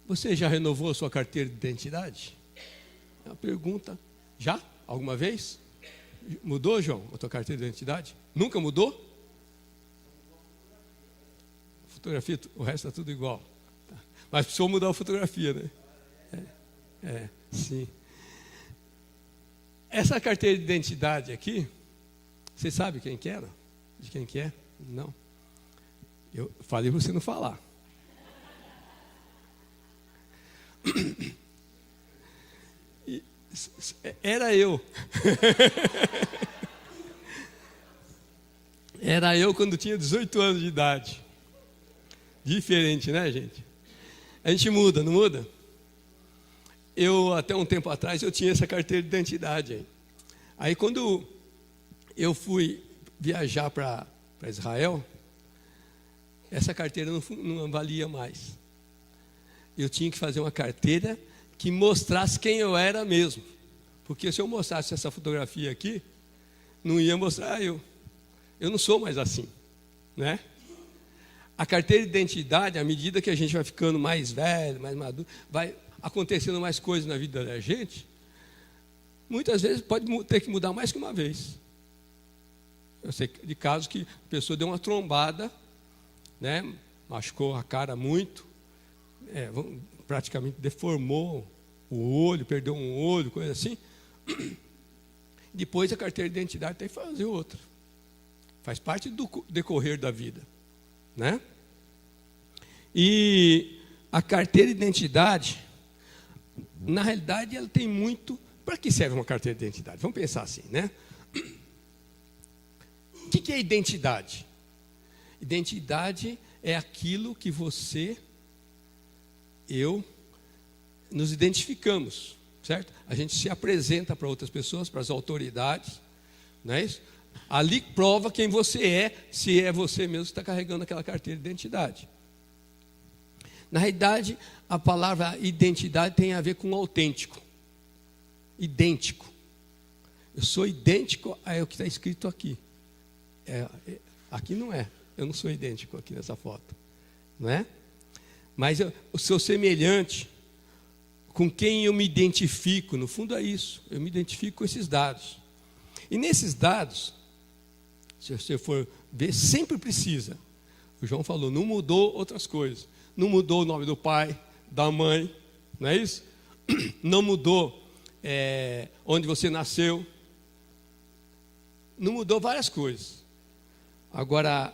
Você já renovou a sua carteira de identidade? É uma pergunta. Já? Alguma vez? Mudou, João, a tua carteira de identidade? Nunca mudou? Fotografia, o resto está tudo igual. Tá. Mas precisou mudar a fotografia, né? Sim. Essa carteira de identidade aqui, você sabe quem que era? De quem que é? Não. Eu falei para você não falar. Era eu. Era eu quando tinha 18 anos de idade. Diferente, né, gente? A gente muda, não muda? Eu, até um tempo atrás, eu tinha essa carteira de identidade. Aí quando eu fui viajar para Israel, essa carteira não valia mais. Eu tinha que fazer uma carteira que mostrasse quem eu era mesmo. Porque se eu mostrasse essa fotografia aqui, não ia mostrar eu. Eu não sou mais assim, né? A carteira de identidade, à medida que a gente vai ficando mais velho, mais maduro, vai acontecendo mais coisas na vida da gente, muitas vezes pode ter que mudar mais que uma vez. Eu sei de casos que a pessoa deu uma trombada, né? Machucou a cara muito, praticamente deformou o olho, perdeu um olho, coisa assim. Depois a carteira de identidade tem que fazer outra. Faz parte do decorrer da vida, né? E a carteira de identidade, na realidade, ela tem muito... Para que serve uma carteira de identidade? Vamos pensar assim, né? O que é identidade? Identidade é aquilo que você, eu, nos identificamos, certo? A gente se apresenta para outras pessoas, para as autoridades, não é isso? Ali prova quem você é, se é você mesmo que está carregando aquela carteira de identidade. Na realidade, a palavra identidade tem a ver com autêntico. Idêntico. Eu sou idêntico ao que está escrito aqui. Aqui não é. Eu não sou idêntico aqui nessa foto. Não é? Mas eu sou semelhante com quem eu me identifico. No fundo é isso. Eu me identifico com esses dados. E nesses dados, se você for ver, sempre precisa. O João falou, não mudou outras coisas. Não mudou o nome do pai, da mãe, não é isso? Não mudou onde você nasceu. Não mudou várias coisas. Agora,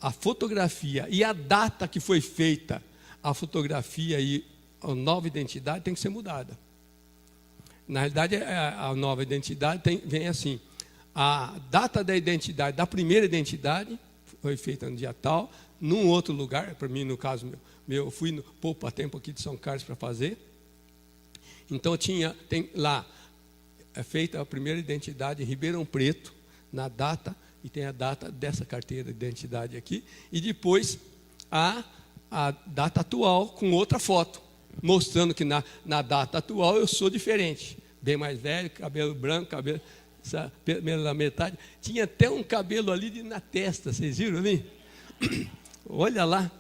a fotografia e a data que foi feita, a fotografia e a nova identidade tem que ser mudada. Na realidade, a nova identidade vem assim. A data da identidade, da primeira identidade, foi feita no dia tal, num outro lugar. Para mim, no caso meu, eu fui no Poupa Tempo aqui de São Carlos para fazer. Então, tem lá, feita a primeira identidade em Ribeirão Preto, na data, e tem a data dessa carteira de identidade aqui. E depois, a data atual com outra foto, mostrando que na data atual eu sou diferente. Bem mais velho, cabelo branco, cabelo na metade. Tinha até um cabelo ali na testa, vocês viram ali? Olha lá.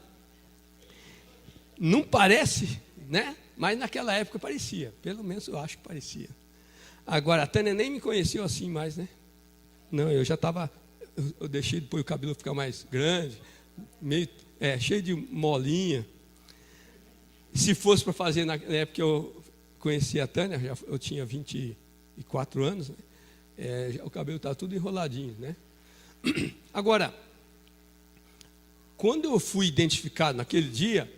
Não parece, né? Mas naquela época parecia. Pelo menos eu acho que parecia. Agora, a Tânia nem me conheceu assim mais, né? Não, eu já estava... Eu deixei depois o cabelo ficar mais grande, meio cheio de molinha. Se fosse para fazer na época que eu conheci a Tânia, eu tinha 24 anos, né? O cabelo estava tudo enroladinho, né? Agora, quando eu fui identificado naquele dia,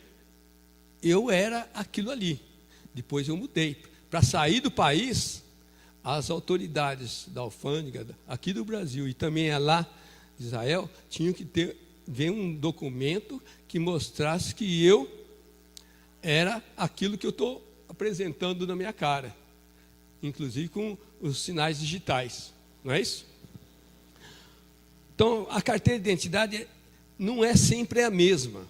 eu era aquilo ali. Depois eu mudei. Para sair do país, as autoridades da alfândega aqui do Brasil e também lá de Israel tinham que ver um documento que mostrasse que eu era aquilo que eu estou apresentando na minha cara, inclusive com os sinais digitais, não é isso? Então, a carteira de identidade não é sempre a mesma,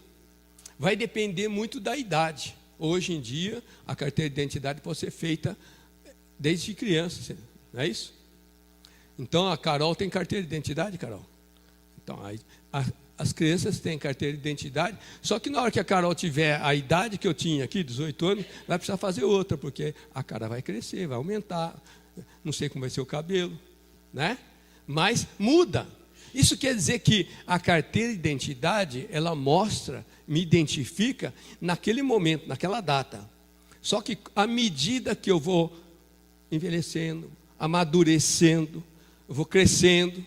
vai depender muito da idade. Hoje em dia, a carteira de identidade pode ser feita desde criança, não é isso? Então, a Carol tem carteira de identidade, Carol? Então, as crianças têm carteira de identidade, só que na hora que a Carol tiver a idade que eu tinha aqui, 18 anos, vai precisar fazer outra, porque a cara vai crescer, vai aumentar, não sei como vai ser o cabelo, né? Mas muda. Isso quer dizer que a carteira de identidade, ela mostra, me identifica naquele momento, naquela data. Só que à medida que eu vou envelhecendo, amadurecendo, eu vou crescendo,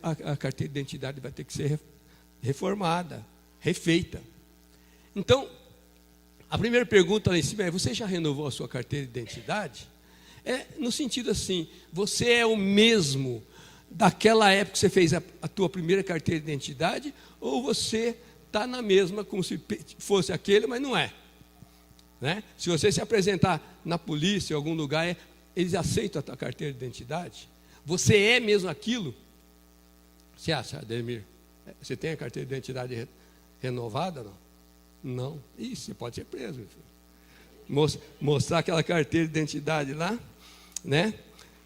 a carteira de identidade vai ter que ser reformada, refeita. Então, a primeira pergunta lá em cima é: você já renovou a sua carteira de identidade? É no sentido assim, você é o mesmo daquela época que você fez a tua primeira carteira de identidade, ou você está na mesma como se fosse aquele, mas não é, né? Se você se apresentar na polícia, em algum lugar, eles aceitam a tua carteira de identidade? Você é mesmo aquilo? Você acha, Ademir? Você tem a carteira de identidade renovada? Não? Não. Ih, você pode ser preso, meu filho. Mostrar aquela carteira de identidade lá, né?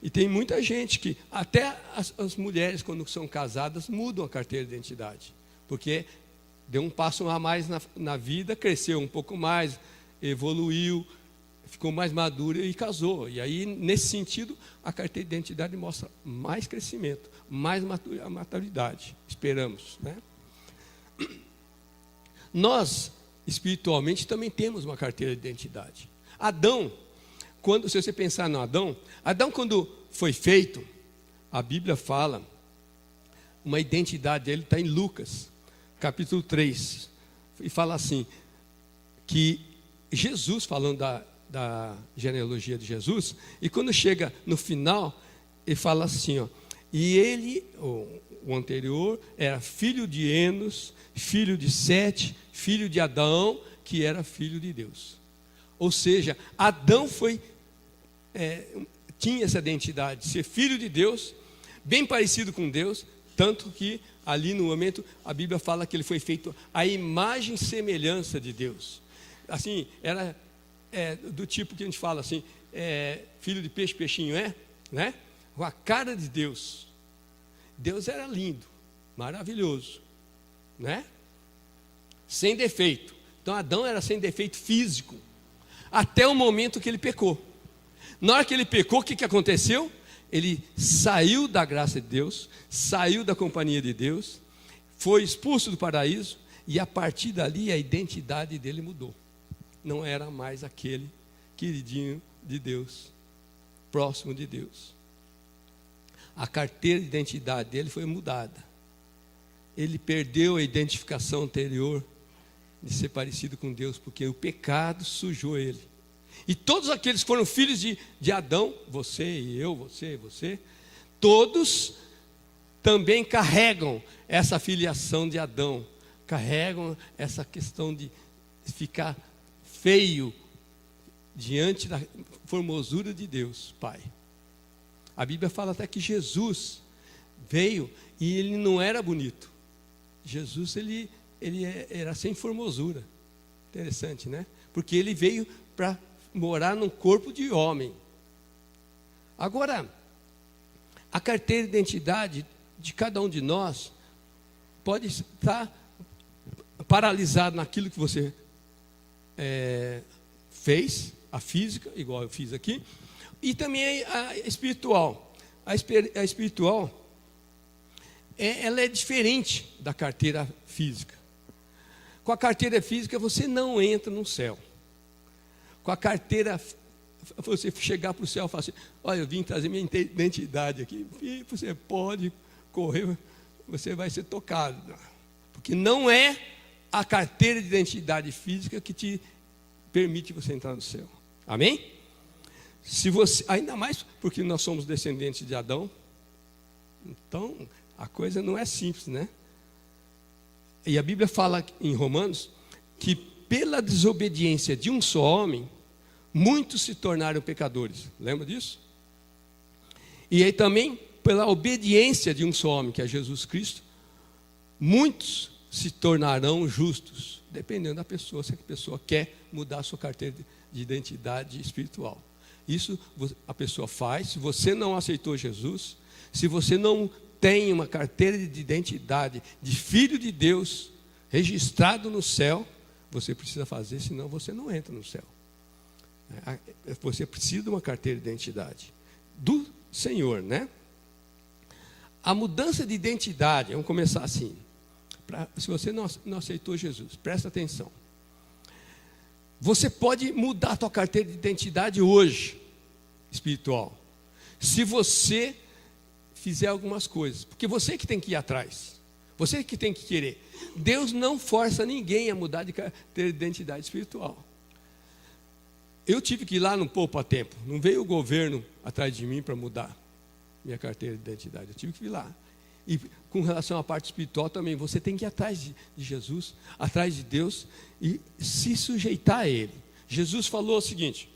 E tem muita gente que, até as mulheres, quando são casadas, mudam a carteira de identidade, porque deu um passo a mais na vida, cresceu um pouco mais, evoluiu, ficou mais madura e casou. E aí, nesse sentido, a carteira de identidade mostra mais crescimento, mais maturidade. Esperamos, né? Nós, espiritualmente, também temos uma carteira de identidade. Adão, se você pensar no Adão, quando foi feito, a Bíblia fala, uma identidade dele está em Lucas, capítulo 3, e fala assim, que Jesus, falando da genealogia de Jesus, e quando chega no final, ele fala assim, ó, e ele, o anterior, era filho de Enos, filho de Sete, filho de Adão, que era filho de Deus. Ou seja, Adão tinha essa identidade de ser filho de Deus, bem parecido com Deus, tanto que ali no momento a Bíblia fala que ele foi feito à imagem e semelhança de Deus. Assim, era do tipo que a gente fala assim, filho de peixe, peixinho né? Com a cara de Deus. Deus era lindo, maravilhoso, né? Sem defeito. Então Adão era sem defeito físico, até o momento que ele pecou. Na hora que ele pecou, o que aconteceu? Ele saiu da graça de Deus, saiu da companhia de Deus, foi expulso do paraíso, e a partir dali a identidade dele mudou. Não era mais aquele queridinho de Deus, próximo de Deus. A carteira de identidade dele foi mudada. Ele perdeu a identificação anterior de ser parecido com Deus, porque o pecado sujou ele. E todos aqueles que foram filhos de Adão, você e eu, você, todos também carregam essa filiação de Adão, carregam essa questão de ficar feio diante da formosura de Deus, Pai. A Bíblia fala até que Jesus veio e ele não era bonito. Jesus, ele era sem formosura. Interessante, né? Porque ele veio para morar num corpo de homem. Agora, a carteira de identidade de cada um de nós pode estar paralisado naquilo que você fez, a física, igual eu fiz aqui, e também a espiritual. A espiritual, ela é diferente da carteira física. Com a carteira física, você não entra no céu. Com a carteira, você chegar para o céu e falar assim, olha, eu vim trazer minha identidade aqui, e você pode correr, você vai ser tocado. Porque não é a carteira de identidade física que te permite você entrar no céu. Amém? Se você, ainda mais porque nós somos descendentes de Adão, então a coisa não é simples, né? E a Bíblia fala em Romanos que pela desobediência de um só homem, muitos se tornaram pecadores. Lembra disso? E aí também, pela obediência de um só homem, que é Jesus Cristo, muitos se tornarão justos, dependendo da pessoa, se a pessoa quer mudar a sua carteira de identidade espiritual. Isso a pessoa faz. Se você não aceitou Jesus, se você não tem uma carteira de identidade de filho de Deus, registrado no céu, você precisa fazer, senão você não entra no céu. Você precisa de uma carteira de identidade do Senhor, né? A mudança de identidade, vamos começar assim. Se você não aceitou Jesus, presta atenção. Você pode mudar a tua carteira de identidade hoje, espiritual, se você fizer algumas coisas, porque você que tem que ir atrás, você que tem que querer. Deus não força ninguém a mudar de carteira de identidade espiritual. Eu tive que ir lá no Poupa Tempo, não veio o governo atrás de mim para mudar minha carteira de identidade, eu tive que ir lá. E com relação à parte espiritual também, você tem que ir atrás de Jesus, atrás de Deus e se sujeitar a Ele. Jesus falou o seguinte: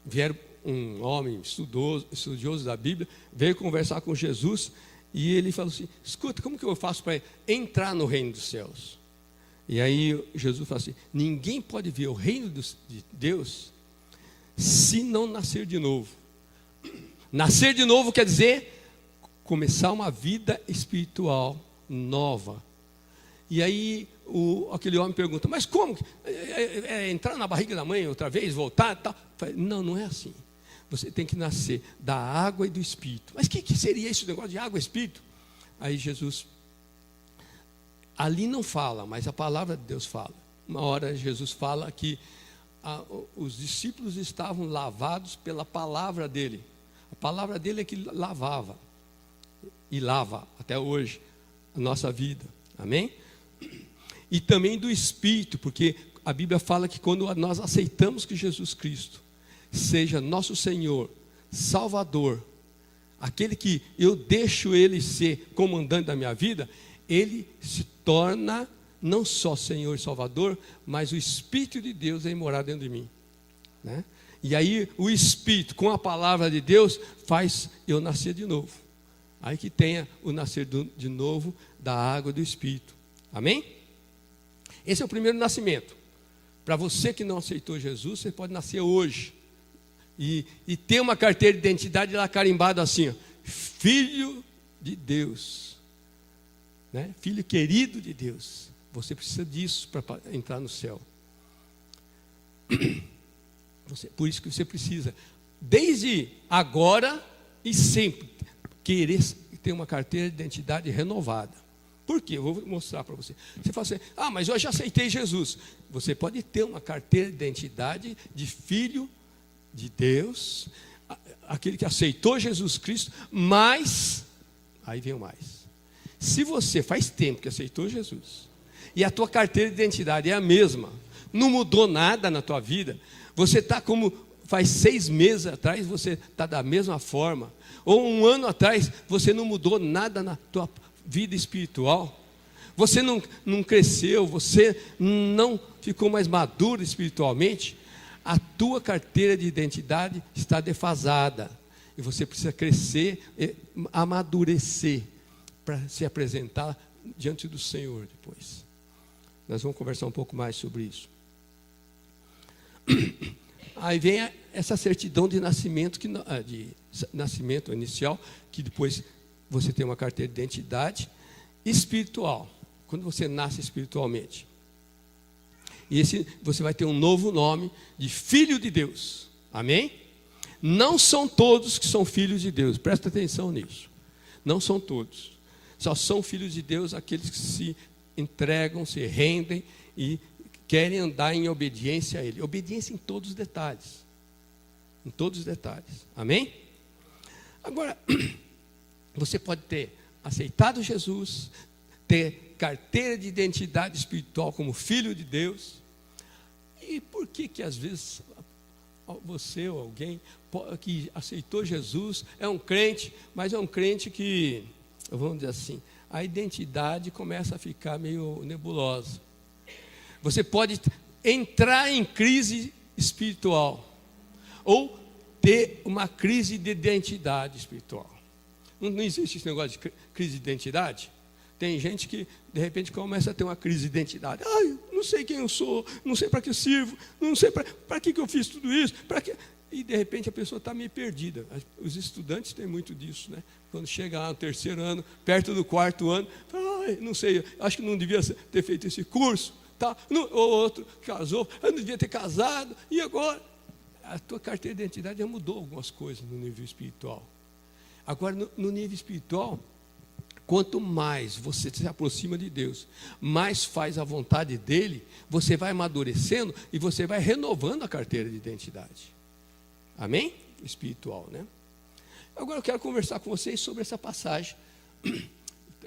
vieram um homem estudioso da Bíblia, veio conversar com Jesus e ele falou assim: escuta, como que eu faço para entrar no reino dos céus? E aí Jesus falou assim: ninguém pode ver o reino de Deus se não nascer de novo. Nascer de novo quer dizer começar uma vida espiritual nova. E aí aquele homem pergunta: mas como? Entrar na barriga da mãe outra vez, voltar? Tal? Não, não é assim. Você tem que nascer da água e do Espírito. Mas o que seria esse negócio de água e Espírito? Aí Jesus, ali não fala, mas a palavra de Deus fala. Uma hora Jesus fala que os discípulos estavam lavados pela palavra dele. A palavra dele é que lavava. E lava até hoje a nossa vida. Amém? E também do Espírito, porque a Bíblia fala que quando nós aceitamos que Jesus Cristo seja nosso Senhor, Salvador, aquele que eu deixo Ele ser comandante da minha vida, Ele se torna não só Senhor e Salvador, mas o Espírito de Deus vem morar dentro de mim, né? E aí o Espírito, com a palavra de Deus, faz eu nascer de novo. Aí que tenha o nascer de novo da água e do Espírito. Amém? Esse é o primeiro nascimento. Para você que não aceitou Jesus, você pode nascer hoje. E ter uma carteira de identidade lá carimbada assim, ó, filho de Deus, né? Filho querido de Deus. Você precisa disso para entrar no céu. Por isso que você precisa, desde agora e sempre, querer ter uma carteira de identidade renovada. Por quê? Eu vou mostrar para você. Você fala assim: ah, mas eu já aceitei Jesus. Você pode ter uma carteira de identidade de filho de Deus, aquele que aceitou Jesus Cristo, mas, aí vem o mais. Se você faz tempo que aceitou Jesus, e a tua carteira de identidade é a mesma, não mudou nada na tua vida, você está como faz 6 meses atrás, você está da mesma forma, ou um ano atrás, você não mudou nada na tua vida espiritual, você não cresceu, você não ficou mais maduro espiritualmente, a tua carteira de identidade está defasada, e você precisa crescer, amadurecer, para se apresentar diante do Senhor depois. Nós vamos conversar um pouco mais sobre isso. Aí vem essa certidão de nascimento, de nascimento inicial, que depois você tem uma carteira de identidade espiritual, quando você nasce espiritualmente. E você vai ter um novo nome de filho de Deus. Amém? Não são todos que são filhos de Deus, presta atenção nisso. Não são todos. Só são filhos de Deus aqueles que se entregam, se rendem e querem andar em obediência a Ele. Obediência em todos os detalhes. Em todos os detalhes. Amém? Agora, você pode ter aceitado Jesus, ter carteira de identidade espiritual como filho de Deus. E por que às vezes você ou alguém que aceitou Jesus é um crente, mas é um crente que, vamos dizer assim, a identidade começa a ficar meio nebulosa. Você pode entrar em crise espiritual ou ter uma crise de identidade espiritual. Não existe esse negócio de crise de identidade? Tem gente que, de repente, começa a ter uma crise de identidade. Ai, não sei quem eu sou, não sei para que eu sirvo, não sei para que eu fiz tudo isso. e de repente a pessoa está meio perdida. Os estudantes têm muito disso, né? Quando chega lá no terceiro ano, perto do quarto ano, fala, não sei, acho que não devia ter feito esse curso, tá? Ou outro casou, eu não devia ter casado, e agora? A tua carteira de identidade já mudou algumas coisas no nível espiritual. Agora, no nível espiritual, quanto mais você se aproxima de Deus, mais faz a vontade dEle, você vai amadurecendo e você vai renovando a carteira de identidade. Amém? Espiritual, né? Agora eu quero conversar com vocês sobre essa passagem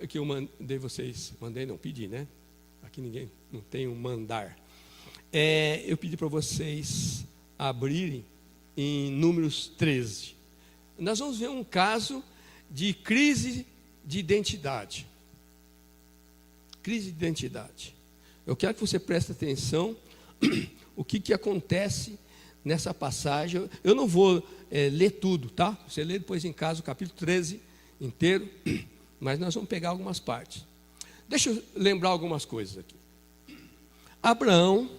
que eu mandei vocês. Mandei não, pedi, né? Aqui ninguém, não tem um mandar. Eu pedi para vocês abrirem em Números 13. Nós vamos ver um caso de crise de identidade. Crise de identidade. Eu quero que você preste atenção o que acontece nessa passagem. Eu não vou ler tudo, tá? Você lê depois em casa o capítulo 13 inteiro, mas nós vamos pegar algumas partes. Deixa eu lembrar algumas coisas aqui. Abraão,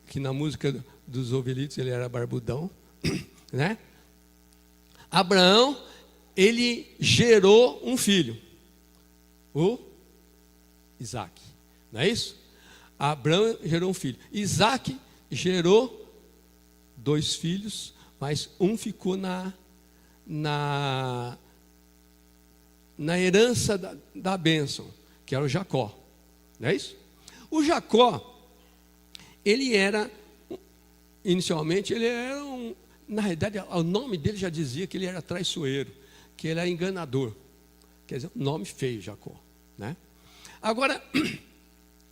que na música dos Ovelitos ele era barbudão, né? Abraão, ele gerou um filho, o Isaac, não é isso? Abraão gerou um filho. Isaac gerou 2 filhos, mas um ficou na herança da bênção, que era o Jacó, não é isso? O Jacó, ele era, inicialmente, na realidade, o nome dele já dizia que ele era traiçoeiro, que ele era enganador. Quer dizer, um nome feio, Jacó, né? Agora,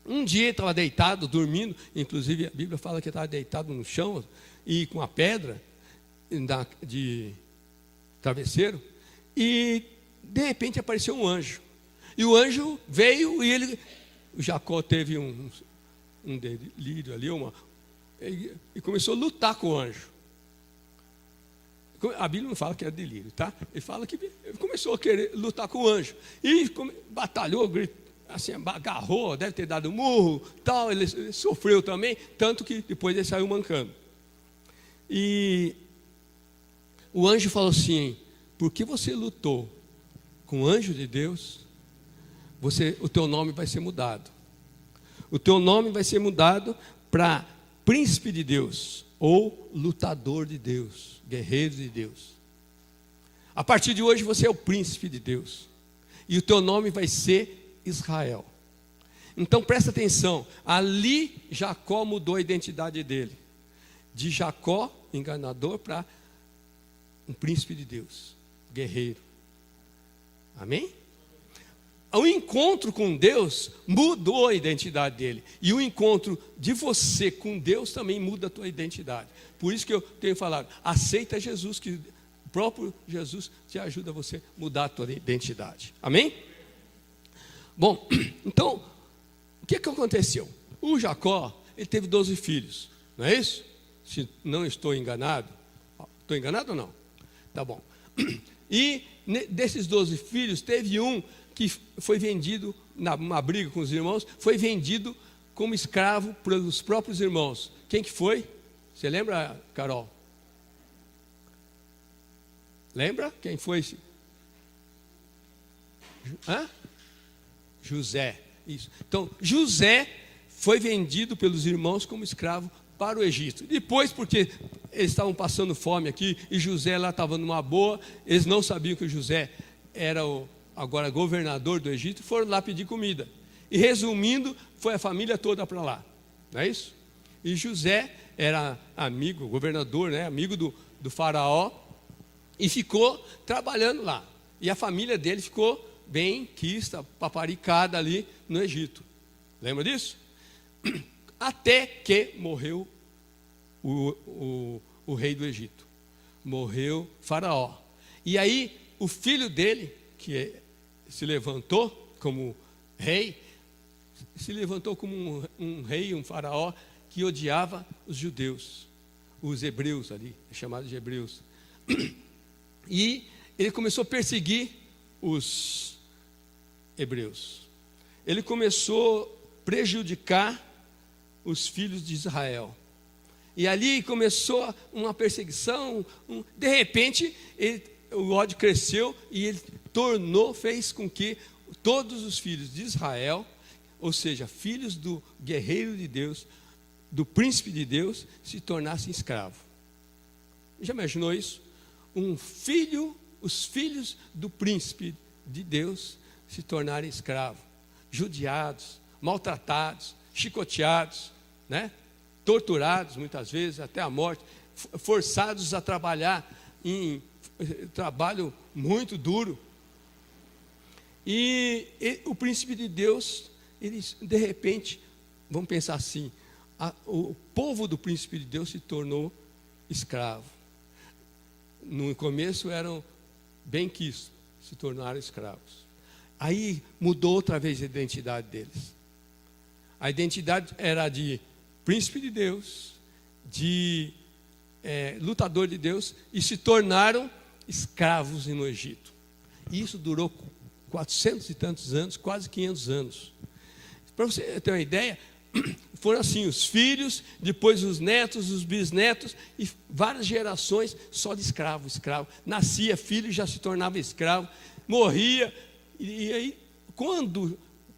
um dia ele estava deitado, dormindo, inclusive a Bíblia fala que ele estava deitado no chão e com a pedra de travesseiro, e de repente apareceu um anjo. E o anjo veio e o Jacó teve um delírio ali, e começou a lutar com o anjo. A Bíblia não fala que era delírio, tá? Ele fala que ele começou a querer lutar com o anjo. E batalhou, gritou, assim, agarrou, deve ter dado murro, tal. Ele sofreu também, tanto que depois ele saiu mancando. E o anjo falou assim: porque você lutou com o anjo de Deus, o teu nome vai ser mudado. O teu nome vai ser mudado para príncipe de Deus, ou lutador de Deus, guerreiro de Deus. A partir de hoje você é o príncipe de Deus, e o teu nome vai ser Israel. Então presta atenção, ali Jacó mudou a identidade dele, de Jacó, enganador, para um príncipe de Deus, guerreiro. Amém? O encontro com Deus mudou a identidade dele. E o encontro de você com Deus também muda a tua identidade. Por isso que eu tenho falado, aceita Jesus, que o próprio Jesus te ajuda a você mudar a tua identidade. Amém? Bom, então, o que aconteceu? O Jacó, ele teve 12 filhos, não é isso? Se não estou enganado. Estou enganado ou não? Tá bom. E desses 12 filhos, teve um que foi vendido, numa briga com os irmãos, foi vendido como escravo pelos próprios irmãos. Quem que foi? Você lembra, Carol? Lembra? Quem foi? José. Isso. Então, José foi vendido pelos irmãos como escravo para o Egito. Depois, porque eles estavam passando fome aqui, e José lá estava numa boa, eles não sabiam que o José era agora governador do Egito, foram lá pedir comida. E resumindo, foi a família toda para lá. Não é isso? E José era amigo, governador, né, amigo do faraó, e ficou trabalhando lá. E a família dele ficou bem quista, paparicada ali no Egito. Lembra disso? Até que morreu o rei do Egito. Morreu Faraó. E aí o filho dele, que se levantou como rei, se levantou como um rei, um faraó, que odiava os judeus, os hebreus ali, chamados de hebreus. E ele começou a perseguir os hebreus. Ele começou a prejudicar os filhos de Israel. e ali começou uma perseguição. De repente, o ódio cresceu e ele fez com que todos os filhos de Israel, ou seja, filhos do guerreiro de Deus, do príncipe de Deus, se tornassem escravos. Já imaginou isso? Os filhos do príncipe de Deus se tornarem escravos, judiados, maltratados, chicoteados, né? Torturados muitas vezes até a morte, forçados a trabalhar em trabalho muito duro. E o príncipe de Deus, eles de repente, vamos pensar assim, o povo do príncipe de Deus se tornou escravo. No começo eram benquistos, se tornaram escravos. Aí mudou outra vez a identidade deles. A identidade era de príncipe de Deus, de lutador de Deus, e se tornaram escravos no Egito. E isso durou 400 e tantos anos, quase 500 anos. Para você ter uma ideia, foram assim, os filhos, depois os netos, os bisnetos, e várias gerações só de escravo. Nascia filho e já se tornava escravo, morria, e aí, quando,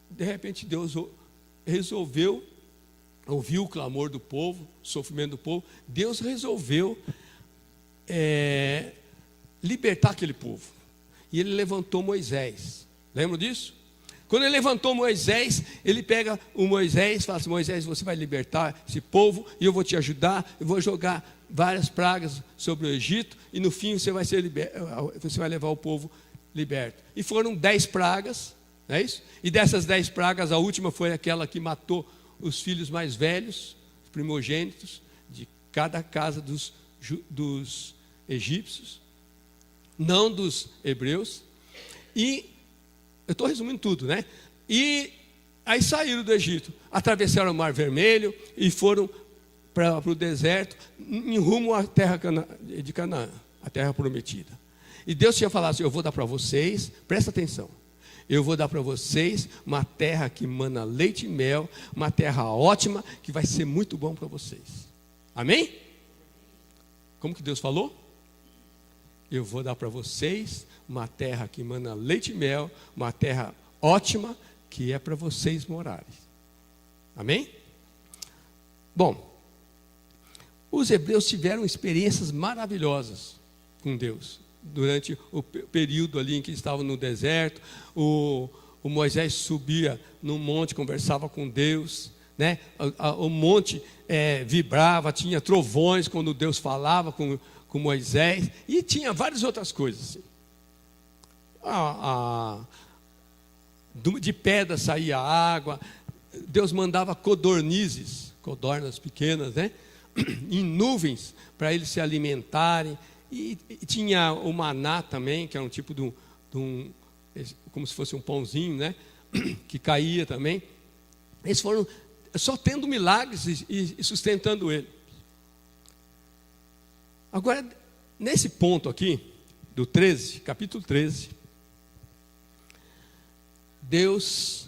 de repente, Deus resolveu, ouviu o clamor do povo, o sofrimento do povo, Deus resolveu libertar aquele povo. E ele levantou Moisés. Lembra disso? Quando ele levantou Moisés, ele pega o Moisés e fala assim: Moisés, você vai libertar esse povo e eu vou te ajudar, eu vou jogar várias pragas sobre o Egito e no fim você vai levar o povo liberto. E foram 10 pragas, não é isso? E dessas 10 pragas, a última foi aquela que matou os filhos mais velhos, os primogênitos, de cada casa dos egípcios, não dos hebreus. E eu estou resumindo tudo, né? E aí saíram do Egito, atravessaram o Mar Vermelho e foram para o deserto, em rumo à terra de Canaã, a terra prometida. E Deus tinha falado assim: eu vou dar para vocês, presta atenção, eu vou dar para vocês uma terra que mana leite e mel, uma terra ótima, que vai ser muito bom para vocês. Amém? Como que Deus falou? Eu vou dar para vocês uma terra que mana leite e mel, uma terra ótima, que é para vocês morarem. Amém? Bom, os hebreus tiveram experiências maravilhosas com Deus, durante o período ali em que estavam no deserto. O Moisés subia no monte, conversava com Deus, né? O monte vibrava, tinha trovões quando Deus falava com Moisés, e tinha várias outras coisas assim. De pedra saía água, Deus mandava codornizes, codornas pequenas, né? Em nuvens, para eles se alimentarem, e tinha o maná também, que era um tipo de como se fosse um pãozinho, né? Que caía também. Eles foram só tendo milagres e sustentando ele. Agora, nesse ponto aqui, do 13, capítulo 13, Deus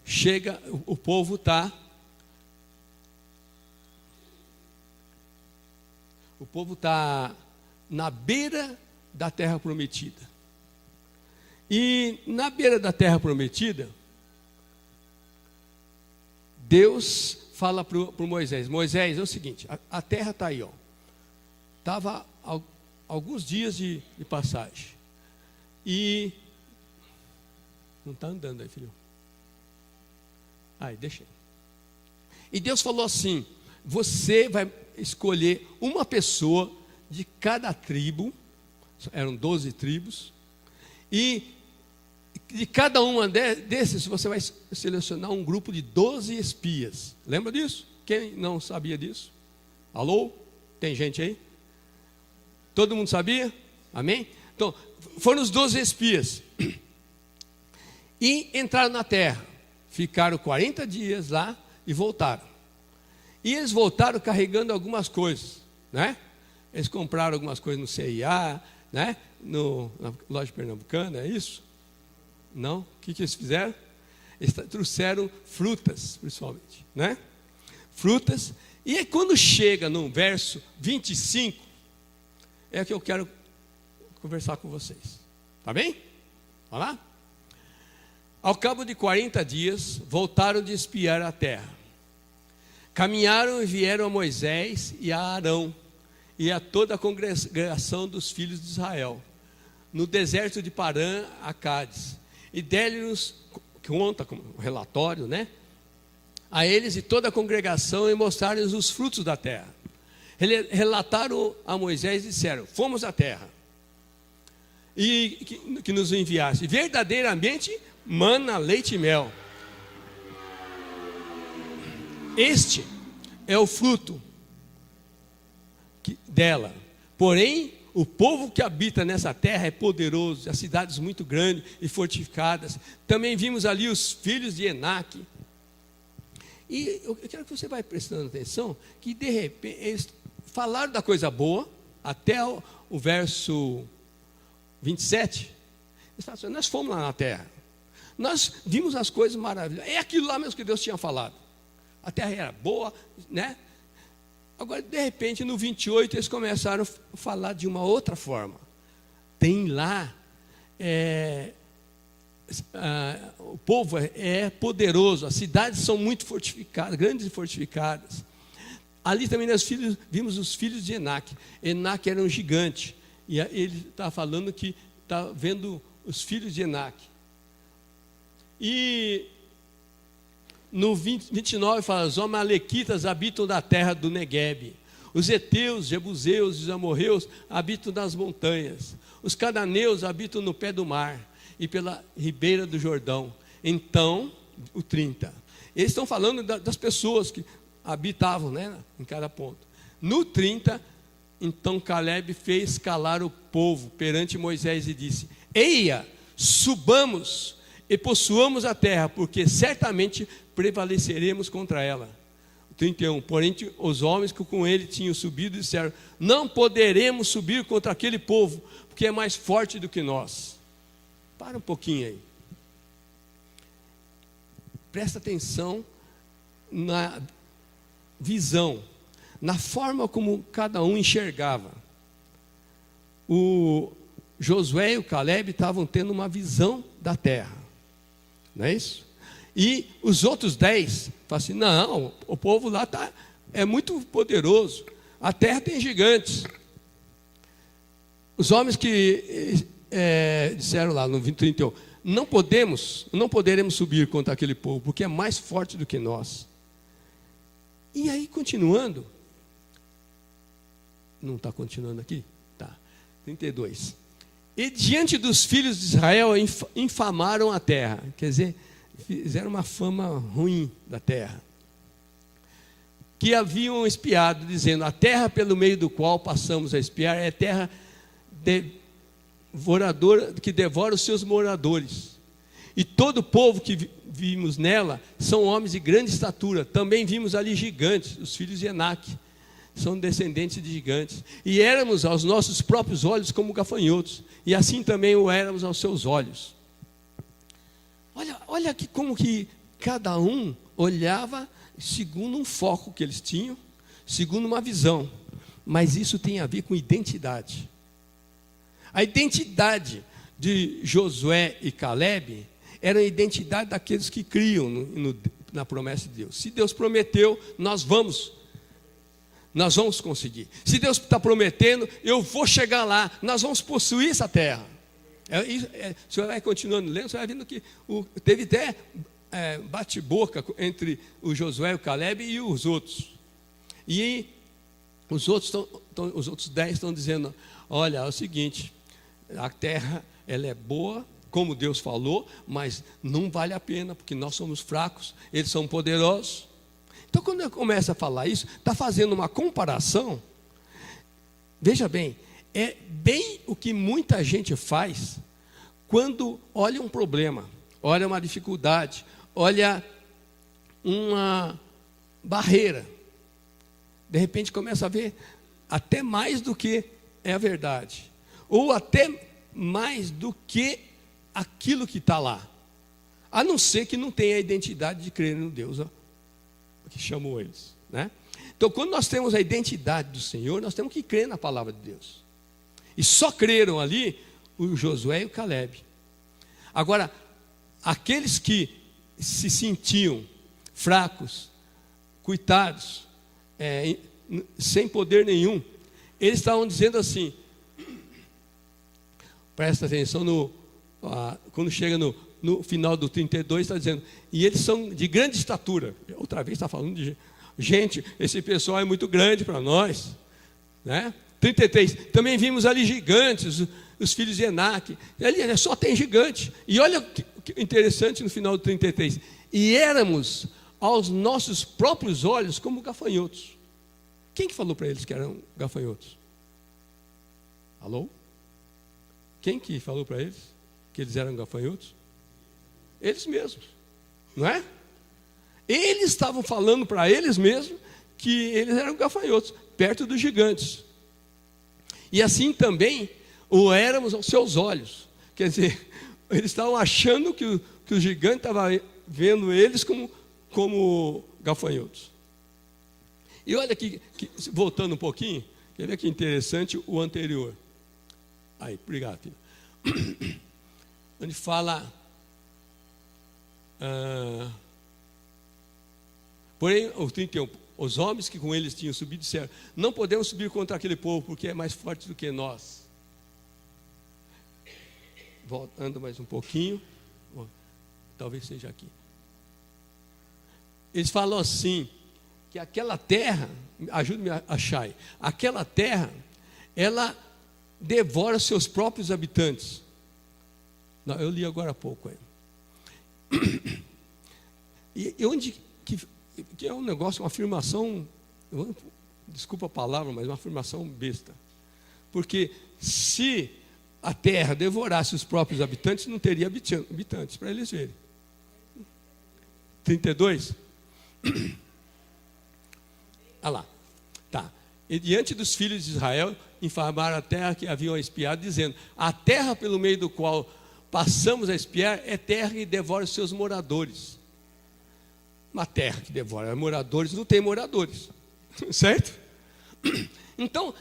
chega, o povo está na beira da terra prometida. E na beira da terra prometida, Deus fala para o Moisés: Moisés, é o seguinte, a terra está aí, ó. Estava alguns dias de passagem. E não está andando aí, filho. Aí, deixei. E Deus falou assim: você vai escolher uma pessoa de cada tribo, eram 12 tribos, e de cada uma desses você vai selecionar um grupo de 12 espias. Lembra disso? Quem não sabia disso? Alô? Tem gente aí? Todo mundo sabia? Amém? Então, foram os 12 espias. E entraram na terra. Ficaram 40 dias lá e voltaram. E eles voltaram carregando algumas coisas, né? Eles compraram algumas coisas no CIA, né? Na loja pernambucana, é isso? Não? O que eles fizeram? Eles trouxeram frutas, principalmente, né? Frutas E aí, quando chega no verso 25, é o que eu quero conversar com vocês. Tá bem? Vamos lá? Ao cabo de 40 dias, voltaram de espiar a terra. Caminharam e vieram a Moisés e a Arão e a toda a congregação dos filhos de Israel, no deserto de Parã, a Cádiz. E deram-nos, conta como relatório, né? A eles e toda a congregação, e mostraram-lhes os frutos da terra. Relataram a Moisés e disseram: fomos à terra, e que nos enviaste verdadeiramente mana, leite e mel. Este é o fruto dela. Porém, o povo que habita nessa terra é poderoso, as cidades muito grandes e fortificadas. Também vimos ali os filhos de Enaque. E eu quero que você vá prestando atenção, que de repente eles falaram da coisa boa, até o verso 27. Eles falaram assim: nós fomos lá na terra, nós vimos as coisas maravilhosas, é aquilo lá mesmo que Deus tinha falado, a terra era boa, né? Agora, de repente, no 28, eles começaram a falar de uma outra forma. Tem lá, o povo é poderoso, as cidades são muito fortificadas, grandes e fortificadas. Ali também nós vimos os filhos de Enaque. Enaque era um gigante, e ele está falando que está vendo os filhos de Enaque. E no 29 fala: os amalequitas habitam da terra do Neguebe, os heteus, jebuseus e os amorreus habitam nas montanhas, os cananeus habitam no pé do mar e pela ribeira do Jordão. Então, o 30, eles estão falando das pessoas que habitavam, né, em cada ponto. No 30, então Caleb fez calar o povo perante Moisés e disse: eia, subamos e possuamos a terra, porque certamente prevaleceremos contra ela. 31, porém os homens que com ele tinham subido disseram: não poderemos subir contra aquele povo, porque é mais forte do que nós. Para um pouquinho aí. Presta atenção na visão, na forma como cada um enxergava. O Josué e o Caleb estavam tendo uma visão da terra, não é isso? E os outros 10 falam assim: não, o povo lá é muito poderoso, a terra tem gigantes. Os homens que disseram lá no 31, não poderemos subir contra aquele povo, porque é mais forte do que nós. E aí, continuando, não está continuando aqui? Tá, 32. E diante dos filhos de Israel infamaram a terra, quer dizer, fizeram uma fama ruim da terra, que haviam espiado, dizendo: a terra pelo meio do qual passamos a espiar é terra devoradora, que devora os seus moradores, e todo o povo que vimos nela são homens de grande estatura. Também vimos ali gigantes, os filhos de Enaque, são descendentes de gigantes, e éramos aos nossos próprios olhos como gafanhotos, e assim também o éramos aos seus olhos. Olha que, como que cada um olhava segundo um foco que eles tinham, segundo uma visão. Mas isso tem a ver com identidade. A identidade de Josué e Caleb era a identidade daqueles que criam na promessa de Deus. Se Deus prometeu, nós vamos conseguir. Se Deus está prometendo, eu vou chegar lá, nós vamos possuir essa terra. O senhor vai continuando lendo, você vai vendo que teve até bate-boca entre o Josué, o Caleb e os outros. E os outros 10 estão dizendo: olha, é o seguinte, a terra ela é boa, como Deus falou, mas não vale a pena, porque nós somos fracos, eles são poderosos. Então, quando eu começo a falar isso, está fazendo uma comparação. Veja bem, é bem o que muita gente faz quando olha um problema, olha uma dificuldade, olha uma barreira. De repente começa a ver até mais do que é a verdade, ou até mais do que aquilo que está lá, a não ser que não tenha a identidade de crer no Deus que chamou eles. né? Então, quando nós temos a identidade do Senhor, nós temos que crer na palavra de Deus. E só creram ali o Josué e o Calebe. Agora, aqueles que se sentiam fracos, coitados, sem poder nenhum, eles estavam dizendo assim, presta atenção quando chega no final do 32, está dizendo, e eles são de grande estatura. Outra vez está falando de gente, esse pessoal é muito grande para nós, né? 33, também vimos ali gigantes, os filhos de Enaque, ali só tem gigante. E olha que interessante no final do 33, e éramos aos nossos próprios olhos como gafanhotos. Quem que falou para eles que eram gafanhotos? Alô? Quem que falou para eles que eles eram gafanhotos? Eles mesmos, não é? Eles estavam falando para eles mesmos que eles eram gafanhotos, perto dos gigantes. E assim também o éramos aos seus olhos. Quer dizer, eles estavam achando que o gigante estava vendo eles como gafanhotos. E olha aqui, voltando um pouquinho, quer ver que interessante o anterior. Aí, obrigado, filho. Onde fala... porém, o 31, os homens que com eles tinham subido disseram, não podemos subir contra aquele povo, porque é mais forte do que nós. Voltando mais um pouquinho, talvez seja aqui. Eles falam assim, que aquela terra, ajude-me a achar aí, aquela terra, ela devora seus próprios habitantes. Não, eu li agora há pouco aí. E onde que é um negócio, uma afirmação, desculpa a palavra, mas uma afirmação besta. Porque se a terra devorasse os próprios habitantes, não teria habitantes para eles verem. 32? Olha lá. Tá. E diante dos filhos de Israel, informaram a terra que haviam espiado, dizendo, a terra pelo meio do qual passamos a espiar é terra que devora os seus moradores. Uma terra que devora moradores, não tem moradores, certo? Então,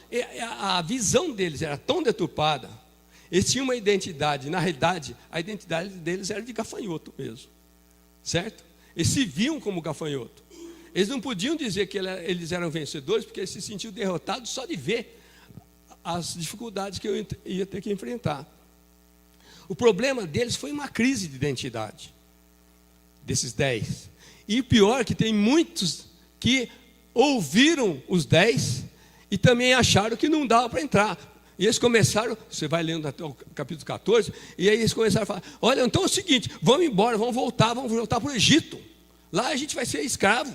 a visão deles era tão deturpada, eles tinham uma identidade, na realidade, a identidade deles era de gafanhoto mesmo, certo? Eles se viam como gafanhoto. Eles não podiam dizer que eles eram vencedores, porque eles se sentiam derrotados só de ver as dificuldades que eu ia ter que enfrentar. O problema deles foi uma crise de identidade, desses 10. E o pior é que tem muitos que ouviram os 10 e também acharam que não dava para entrar. E eles começaram, você vai lendo até o capítulo 14, e aí eles começaram a falar, olha, então é o seguinte, vamos embora, vamos voltar para o Egito. Lá a gente vai ser escravo.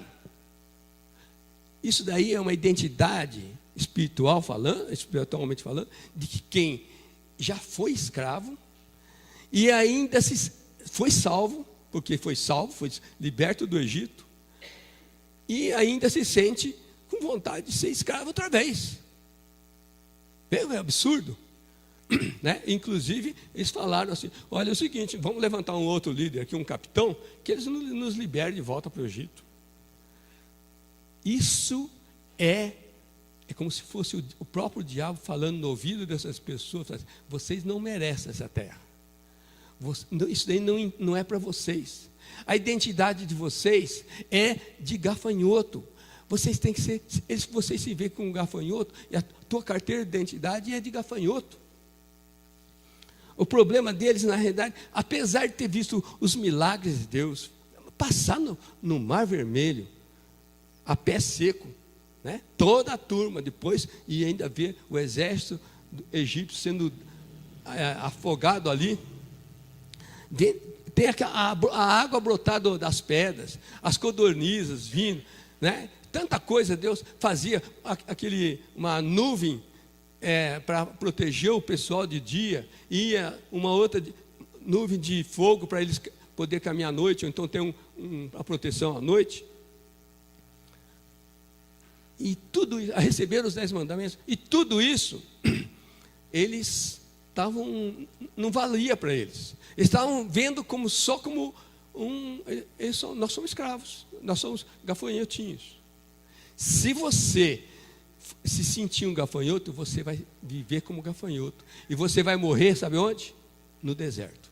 Isso daí é uma identidade espiritualmente falando, de que quem já foi escravo e ainda foi salvo, porque foi salvo, foi liberto do Egito, e ainda se sente com vontade de ser escravo outra vez. É absurdo, né? Inclusive, eles falaram assim, olha, é o seguinte, vamos levantar um outro líder aqui, um capitão, que eles nos liberem de volta para o Egito. Isso é como se fosse o próprio diabo falando no ouvido dessas pessoas, vocês não merecem essa terra. Isso daí não é para vocês. A identidade de vocês é de gafanhoto. Vocês têm que ser, vocês se veem com um gafanhoto, e a tua carteira de identidade é de gafanhoto. O problema deles, na realidade, apesar de ter visto os milagres de Deus, passar no Mar Vermelho, a pé seco, né? Toda a turma depois, e ainda ver o exército egípcio sendo afogado ali, tem a água brotando das pedras, as codornizes vindo, né? Tanta coisa Deus fazia, uma nuvem para proteger o pessoal de dia, ia uma outra nuvem de fogo para eles poder caminhar à noite, ou então ter a proteção à noite. E tudo isso, a receber os 10 mandamentos, e tudo isso, eles não valia para eles. Eles estavam vendo nós somos escravos, nós somos gafanhotinhos. Se você se sentir um gafanhoto, você vai viver como gafanhoto. E você vai morrer, sabe onde? No deserto.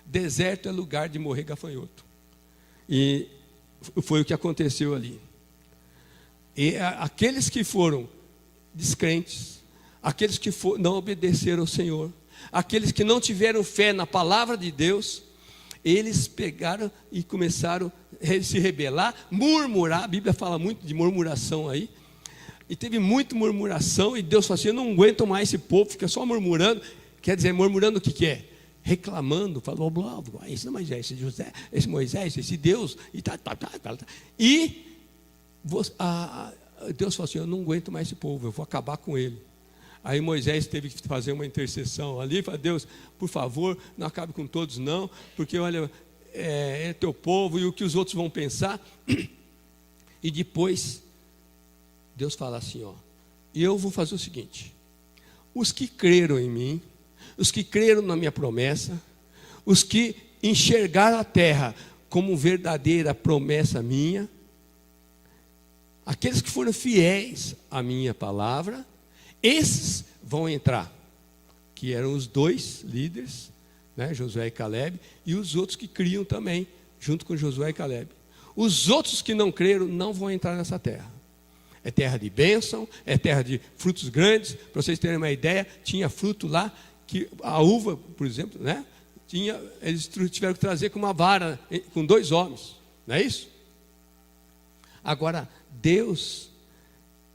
Deserto é lugar de morrer gafanhoto. E foi o que aconteceu ali. E aqueles que foram descrentes, aqueles que não obedeceram ao Senhor, aqueles que não tiveram fé na palavra de Deus, eles pegaram e começaram a se rebelar, murmurar. A Bíblia fala muito de murmuração aí. E teve muita murmuração, e Deus falou assim: eu não aguento mais esse povo, fica só murmurando. Quer dizer, murmurando o que é? Reclamando, falou, esse Moisés, esse José, esse Moisés, esse Deus, e tá. E Deus falou assim: eu não aguento mais esse povo, eu vou acabar com ele. Aí Moisés teve que fazer uma intercessão ali, falou: Deus, por favor, não acabe com todos não, porque olha, é teu povo, e o que os outros vão pensar. E depois Deus fala assim, e eu vou fazer o seguinte: os que creram em mim, os que creram na minha promessa, os que enxergaram a terra como verdadeira promessa minha, aqueles que foram fiéis à minha palavra, esses vão entrar, que eram os 2 líderes, né, Josué e Caleb, e os outros que criam também, junto com Josué e Caleb. Os outros que não creram não vão entrar nessa terra. É terra de bênção, é terra de frutos grandes. Para vocês terem uma ideia, tinha fruto lá, que a uva, por exemplo, né, eles tiveram que trazer com uma vara, com 2 homens, não é isso? Agora, Deus,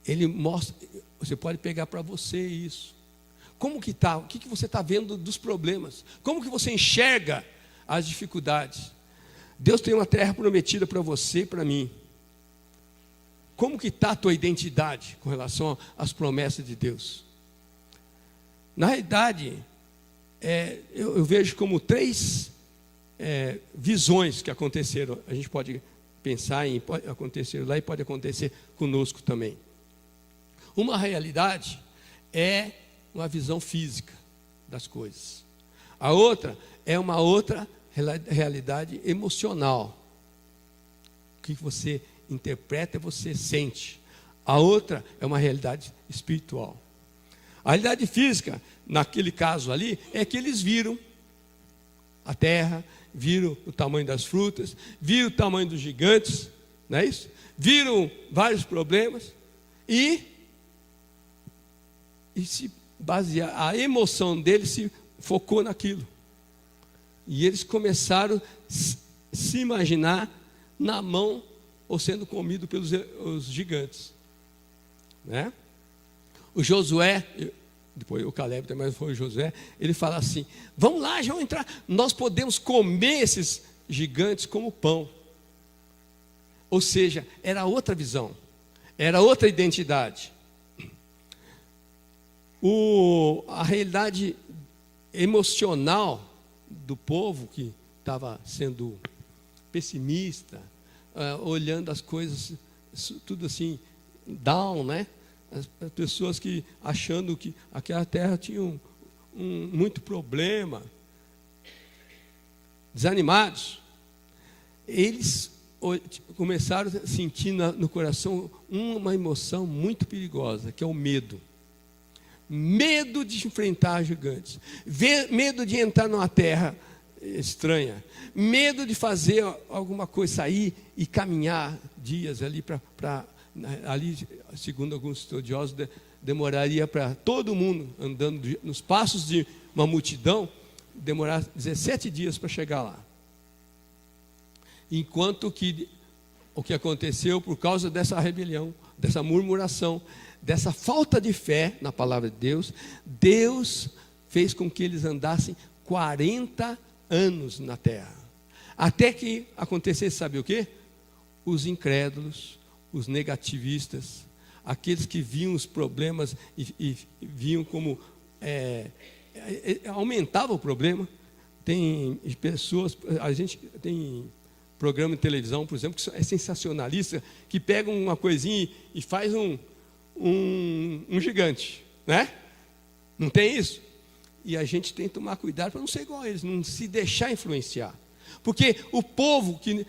Ele mostra, você pode pegar para você isso. Como que está? O que você está vendo dos problemas? Como que você enxerga as dificuldades? Deus tem uma terra prometida para você e para mim. Como que está a tua identidade com relação às promessas de Deus? Na realidade, eu vejo como 3 visões que aconteceram. A gente pode pensar em pode acontecer lá e pode acontecer conosco também. Uma realidade é uma visão física das coisas. A outra é uma outra realidade emocional. O que você interpreta, você sente. A outra é uma realidade espiritual. A realidade física, naquele caso ali, é que eles viram a terra, viram o tamanho das frutas, viram o tamanho dos gigantes, não é isso? Viram vários problemas e se basear, a emoção deles se focou naquilo. E eles começaram a se imaginar na mão ou sendo comido pelos os gigantes, né? O Josué, depois o Caleb também, mas foi o Josué, ele fala assim: vamos lá, já vamos entrar, nós podemos comer esses gigantes como pão. Ou seja, era outra visão, era outra identidade. A realidade emocional do povo que estava sendo pessimista, olhando as coisas tudo assim down, né? As pessoas que achando que aquela terra tinha muito problema, desanimados, eles começaram a sentir no coração uma emoção muito perigosa, que é o medo. Medo de enfrentar gigantes, medo de entrar numa terra estranha, medo de fazer alguma coisa, sair e caminhar dias ali ali, segundo alguns estudiosos, demoraria para todo mundo andando nos passos de uma multidão, demorar 17 dias para chegar lá. Enquanto que o que aconteceu por causa dessa rebelião, dessa murmuração, dessa falta de fé na palavra de Deus, Deus fez com que eles andassem 40 anos na terra. Até que acontecesse, sabe o quê? Os incrédulos, os negativistas, aqueles que viam os problemas e viam como aumentava o problema. Tem pessoas, a gente tem programa de televisão, por exemplo, que é sensacionalista, que pega uma coisinha e faz um gigante, né? Não tem isso? E a gente tem que tomar cuidado para não ser igual a eles, não se deixar influenciar. Porque o povo que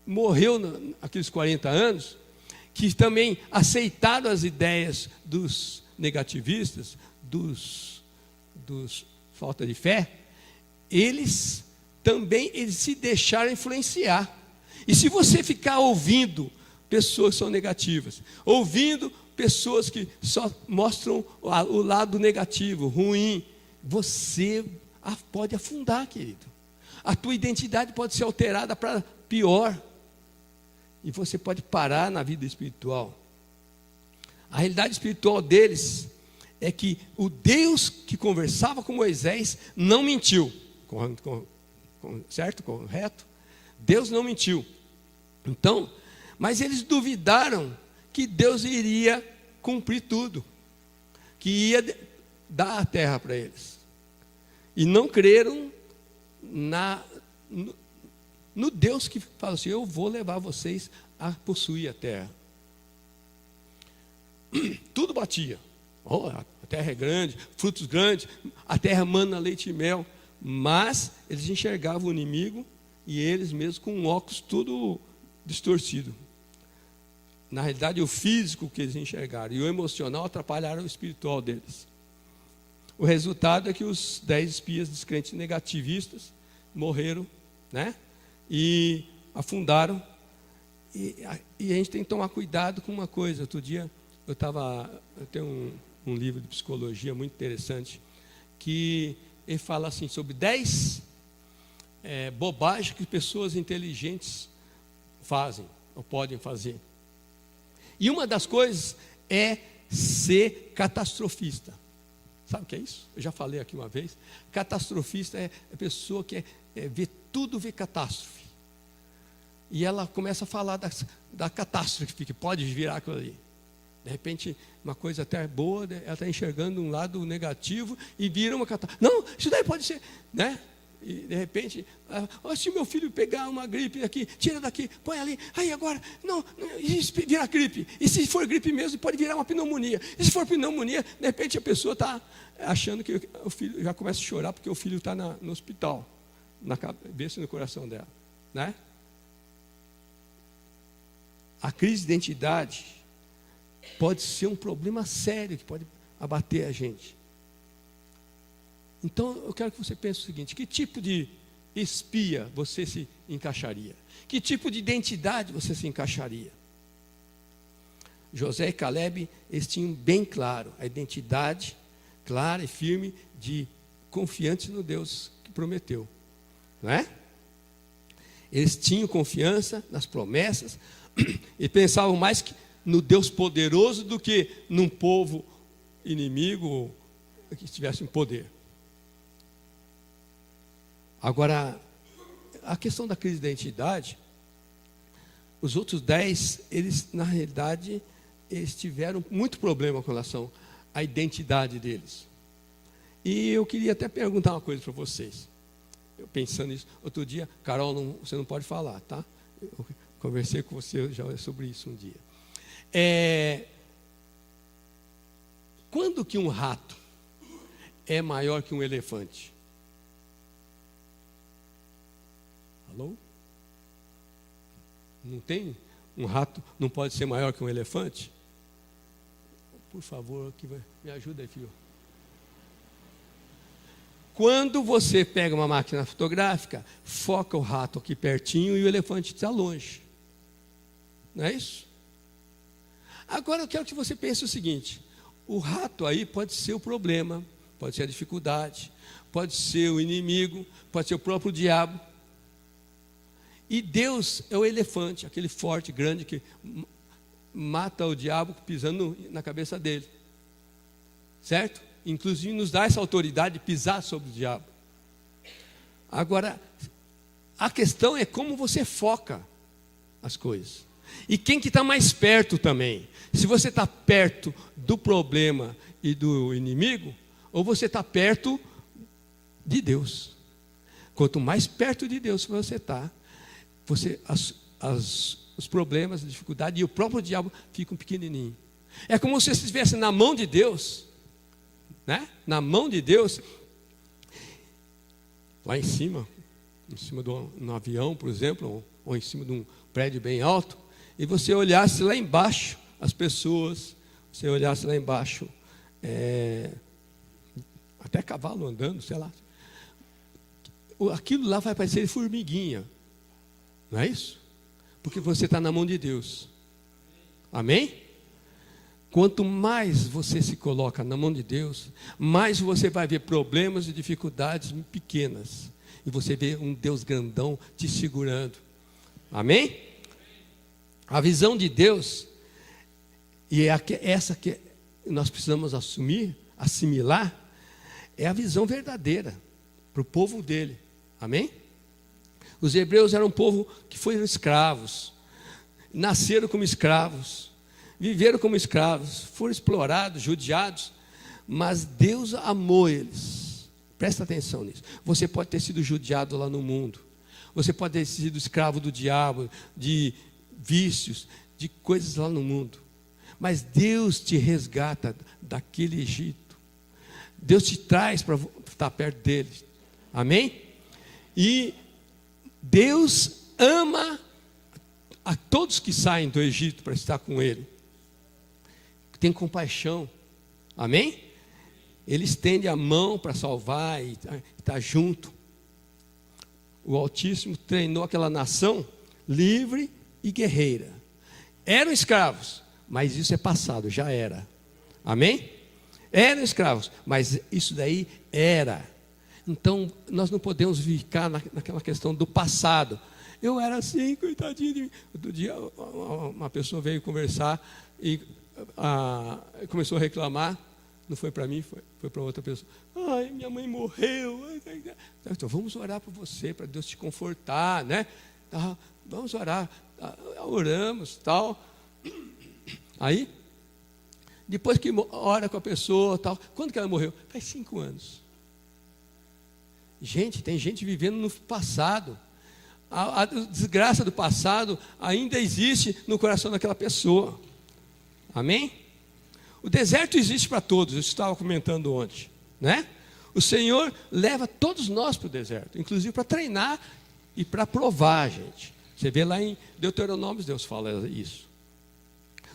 morreu naqueles 40 anos, que também aceitaram as ideias dos negativistas, dos falta de fé, eles se deixaram influenciar. E se você ficar ouvindo pessoas que são negativas, ouvindo pessoas que só mostram o lado negativo, ruim, você pode afundar, querido. A tua identidade pode ser alterada para pior. E você pode parar na vida espiritual. A realidade espiritual deles é que o Deus que conversava com Moisés não mentiu. Certo? Correto? Deus não mentiu. Então, mas eles duvidaram que Deus iria cumprir tudo, que ia dar a terra para eles. E não creram no Deus que fala assim: eu vou levar vocês a possuir a terra. Tudo batia. Oh, a terra é grande, frutos grandes, a terra mana leite e mel. Mas eles enxergavam o inimigo e eles mesmos com um óculos tudo distorcido. Na realidade, o físico que eles enxergaram e o emocional atrapalharam o espiritual deles. O resultado é que os 10 espias descrentes negativistas morreram, né? E afundaram. E a gente tem que tomar cuidado com uma coisa. Outro dia eu tenho um livro de psicologia muito interessante, que ele fala assim sobre 10 bobagens que pessoas inteligentes fazem ou podem fazer. E uma das coisas é ser catastrofista. Sabe o que é isso? Eu já falei aqui uma vez. Catastrofista é a pessoa que vê tudo, vê catástrofe. E ela começa a falar da catástrofe que pode virar aquilo ali. De repente, uma coisa até boa, ela está enxergando um lado negativo e vira uma catástrofe. Não, isso daí pode ser, né? E de repente, se meu filho pegar uma gripe aqui, tira daqui, põe ali, aí agora, não, isso vira gripe. E se for gripe mesmo, pode virar uma pneumonia. E se for pneumonia, de repente a pessoa está achando que o filho já começa a chorar porque o filho está no hospital, na cabeça e no coração dela, né? A crise de identidade pode ser um problema sério que pode abater a gente. Então, eu quero que você pense o seguinte: que tipo de espia você se encaixaria? Que tipo de identidade você se encaixaria? José e Caleb, eles tinham bem claro a identidade clara e firme de confiantes no Deus que prometeu, não é? Eles tinham confiança nas promessas e pensavam mais no Deus poderoso do que num povo inimigo que estivesse em poder. Agora, a questão da crise da identidade, os outros 10, eles, na realidade, eles tiveram muito problema com relação à identidade deles. E eu queria até perguntar uma coisa para vocês. Eu pensando nisso, outro dia, Carol, você não pode falar, tá? Eu conversei com você já sobre isso um dia. Quando que um rato é maior que um elefante? Alô? Não tem? Um rato não pode ser maior que um elefante? Por favor, me ajuda aí, filho. Quando você pega uma máquina fotográfica, foca o rato aqui pertinho e o elefante está longe. Não é isso? Agora eu quero que você pense o seguinte: o rato aí pode ser o problema, pode ser a dificuldade, pode ser o inimigo, pode ser o próprio diabo. E Deus é o elefante, aquele forte, grande, que mata o diabo pisando na cabeça dele. Certo? Inclusive nos dá essa autoridade de pisar sobre o diabo. Agora, a questão é como você foca as coisas. E quem que está mais perto também. Se você está perto do problema e do inimigo, ou você está perto de Deus. Quanto mais perto de Deus você está, os problemas, a dificuldade e o próprio diabo ficam pequenininhos. É como se você estivesse na mão de Deus, né? Na mão de Deus, lá em cima de um avião, por exemplo, ou em cima de um prédio bem alto, e você olhasse lá embaixo as pessoas, você olhasse lá embaixo, até cavalo andando, sei lá, aquilo lá vai parecer formiguinha, não é isso? Porque você está na mão de Deus, amém? Quanto mais você se coloca na mão de Deus, mais você vai ver problemas e dificuldades pequenas, e você vê um Deus grandão te segurando, amém? A visão de Deus, e essa que nós precisamos assimilar, é a visão verdadeira para o povo dele, amém? Os hebreus eram um povo que foram escravos, nasceram como escravos, viveram como escravos, foram explorados, judiados, mas Deus amou eles. Presta atenção nisso. Você pode ter sido judiado lá no mundo, você pode ter sido escravo do diabo, de vícios, de coisas lá no mundo, mas Deus te resgata daquele Egito. Deus te traz para estar perto dele, amém? E Deus ama a todos que saem do Egito para estar com ele, tem compaixão, amém? Ele estende a mão para salvar e está junto. O Altíssimo treinou aquela nação livre e guerreira. Eram escravos, mas isso é passado, já era, amém? Eram escravos, mas isso daí era. Então nós não podemos ficar naquela questão do passado. Eu era assim, coitadinho de mim. Outro dia uma pessoa veio conversar e começou a reclamar. Não foi para mim, foi para outra pessoa. Ai, minha mãe morreu. Então vamos orar por você, para Deus te confortar, né? Vamos orar. Oramos, tal. Aí, depois que ora com a pessoa, tal. Quando que ela morreu? Faz 5 anos. Gente, tem gente vivendo no passado. A desgraça do passado ainda existe no coração daquela pessoa. Amém? O deserto existe para todos, eu estava comentando ontem, né? O Senhor leva todos nós para o deserto, inclusive para treinar e para provar, gente. Você vê lá em Deuteronômio, Deus fala isso.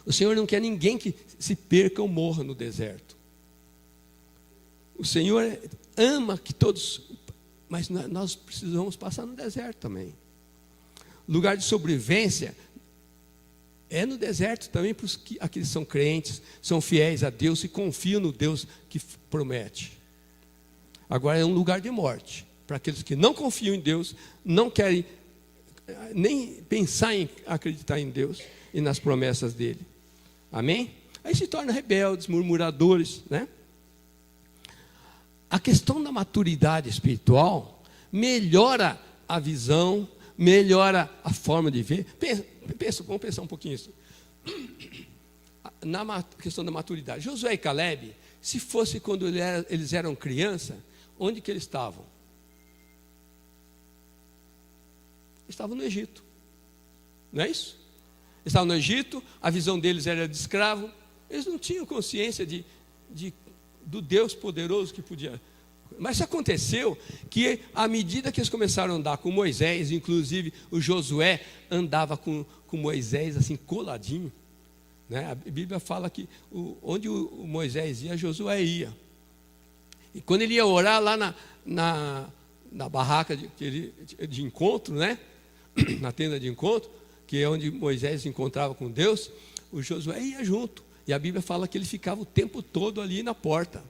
O Senhor não quer ninguém que se perca ou morra no deserto. O Senhor ama que todos, mas nós precisamos passar no deserto também. Lugar de sobrevivência é no deserto também para aqueles que são crentes, são fiéis a Deus e confiam no Deus que promete. Agora é um lugar de morte para aqueles que não confiam em Deus, não querem nem pensar em acreditar em Deus e nas promessas dele. Amém? Aí se tornam rebeldes, murmuradores, né? A questão da maturidade espiritual melhora a visão, melhora a forma de ver. Vamos pensar um pouquinho isso. Na questão da maturidade, Josué e Caleb, se fosse quando eles eram criança, onde que eles estavam? Estavam no Egito, não é isso? Estavam no Egito, a visão deles era de escravo, eles não tinham consciência do Deus poderoso que podia. Mas aconteceu que à medida que eles começaram a andar com Moisés, inclusive o Josué andava com Moisés assim coladinho, né? A Bíblia fala que onde o Moisés ia, Josué ia. E quando ele ia orar lá na barraca de encontro, né? Na tenda de encontro, que é onde Moisés se encontrava com Deus, o Josué ia junto. E a Bíblia fala que ele ficava o tempo todo ali na porta.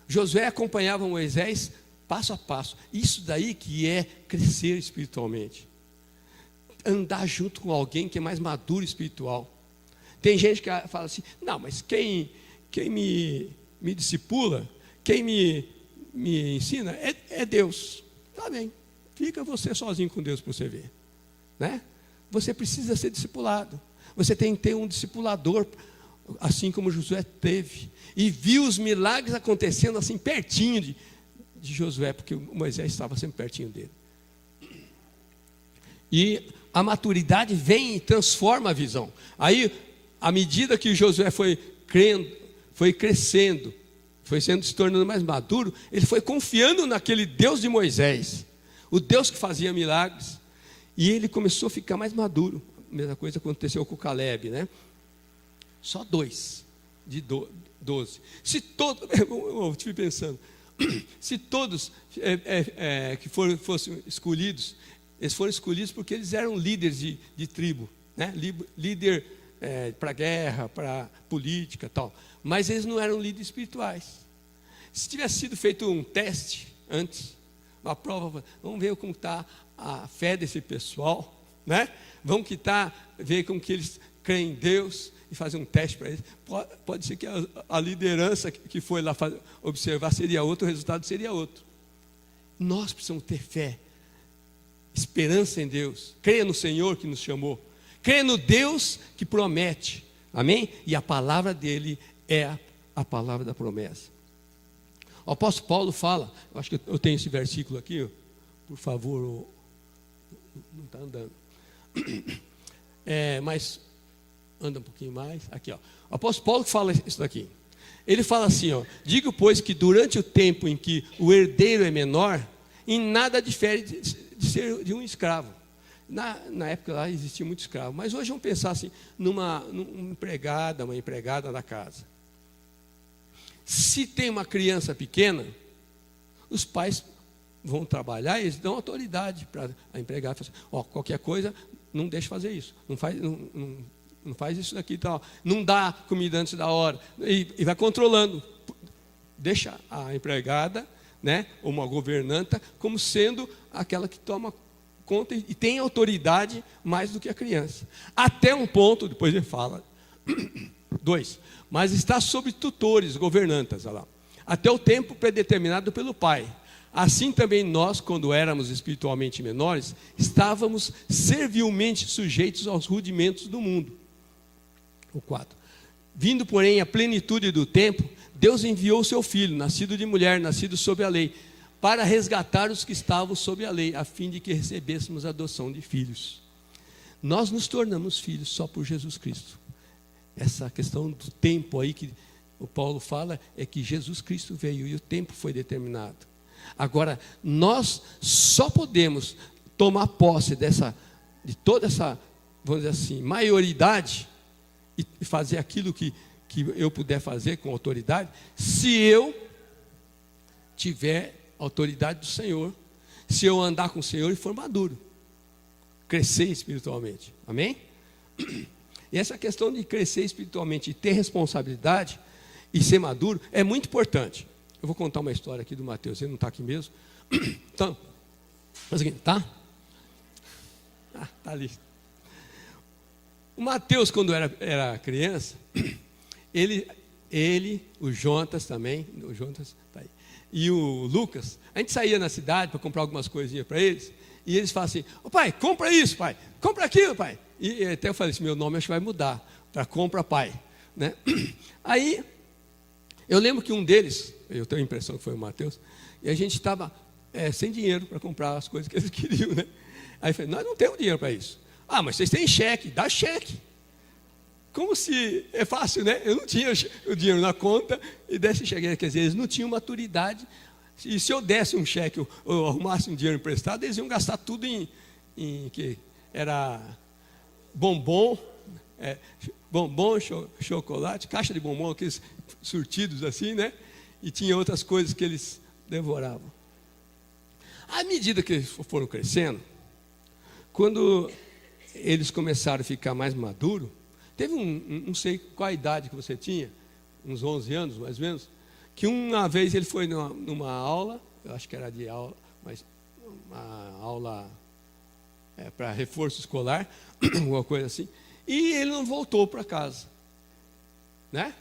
Josué acompanhava Moisés passo a passo. Isso daí que é crescer espiritualmente. Andar junto com alguém que é mais maduro espiritual. Tem gente que fala assim, não, mas quem me discipula, quem me ensina é Deus. Tá bem, fica você sozinho com Deus para você ver, né? Você precisa ser discipulado. Você tem que ter um discipulador, assim como Josué teve, e viu os milagres acontecendo assim pertinho de Josué, porque Moisés estava sempre pertinho dele. E a maturidade vem e transforma a visão. Aí, à medida que Josué foi crescendo, foi se tornando mais maduro, ele foi confiando naquele Deus de Moisés, o Deus que fazia milagres, e ele começou a ficar mais maduro. mesma coisa aconteceu com o Caleb, né? Só 2 de 12. Se todos, eu estive pensando, se todos que fossem escolhidos, eles foram escolhidos porque eles eram líderes de tribo, né? Líder para guerra, para política, tal. Mas eles não eram líderes espirituais. Se tivesse sido feito um teste antes, uma prova, vamos ver como está a fé desse pessoal, né? Vamos ver como que eles creem em Deus e fazer um teste para eles. Pode ser que a liderança que foi lá observar seria outro, o resultado seria outro. Nós precisamos ter fé, esperança em Deus, creia no Senhor que nos chamou, creia no Deus que promete, amém? E a palavra dele é a palavra da promessa. O apóstolo Paulo fala, eu acho que eu tenho esse versículo aqui, por favor, não está andando, mas anda um pouquinho mais, aqui ó. O apóstolo Paulo fala isso daqui, ele fala assim, ó: digo pois que durante o tempo em que o herdeiro é menor, em nada difere de ser de um escravo. Na época lá existia muito escravo, mas hoje vamos pensar assim, numa empregada, uma empregada da casa. Se tem uma criança pequena, os pais vão trabalhar e eles dão autoridade para a empregada. Qualquer coisa, não deixa fazer isso. Não faz isso daqui e tal. Não dá comida antes da hora. E vai controlando. Deixa a empregada, né, ou uma governanta, como sendo aquela que toma conta e tem autoridade mais do que a criança. Até um ponto, depois ele fala... 2, mas está sob tutores, governantas, olha lá, até o tempo predeterminado pelo Pai. Assim também nós, quando éramos espiritualmente menores, estávamos servilmente sujeitos aos rudimentos do mundo. O 4, vindo porém a plenitude do tempo, Deus enviou o seu Filho, nascido de mulher, nascido sob a lei, para resgatar os que estavam sob a lei, a fim de que recebêssemos a adoção de filhos. Nós nos tornamos filhos só por Jesus Cristo. Essa questão do tempo aí que o Paulo fala é que Jesus Cristo veio e o tempo foi determinado. Agora, nós só podemos tomar posse de toda essa, vamos dizer assim, maioridade e fazer aquilo que eu puder fazer com autoridade, se eu tiver autoridade do Senhor, se eu andar com o Senhor e for maduro, crescer espiritualmente. Amém? E essa questão de crescer espiritualmente e ter responsabilidade e ser maduro é muito importante. Eu vou contar uma história aqui do Mateus, ele não está aqui mesmo. Então, tá? Tá ali. O Mateus, quando era criança, ele, o Jonas também, o Jonas tá aí, e o Lucas, a gente saía na cidade para comprar algumas coisinhas para eles, e eles falam assim: ô pai, compra isso, pai, compra aquilo, pai. E até eu falei assim: meu nome acho que vai mudar para compra pai, né? Aí eu lembro que um deles, eu tenho a impressão que foi o Mateus, e a gente estava sem dinheiro para comprar as coisas que eles queriam, né? Aí eu falei: nós não temos dinheiro para isso. Ah, mas vocês têm cheque, dá cheque. Como se é fácil, né? Eu não tinha o dinheiro na conta e desse cheque. Quer dizer, eles não tinham maturidade. E se eu desse um cheque ou arrumasse um dinheiro emprestado, eles iam gastar tudo em que era bombom, chocolate, caixa de bombom, aqueles surtidos assim, né? E tinha outras coisas que eles devoravam. À medida que eles foram crescendo, quando eles começaram a ficar mais maduros, teve não sei qual a idade que você tinha, uns 11 anos mais ou menos, que uma vez ele foi numa aula, eu acho que era de aula, mas uma aula para reforço escolar, alguma coisa assim, e ele não voltou para casa, né?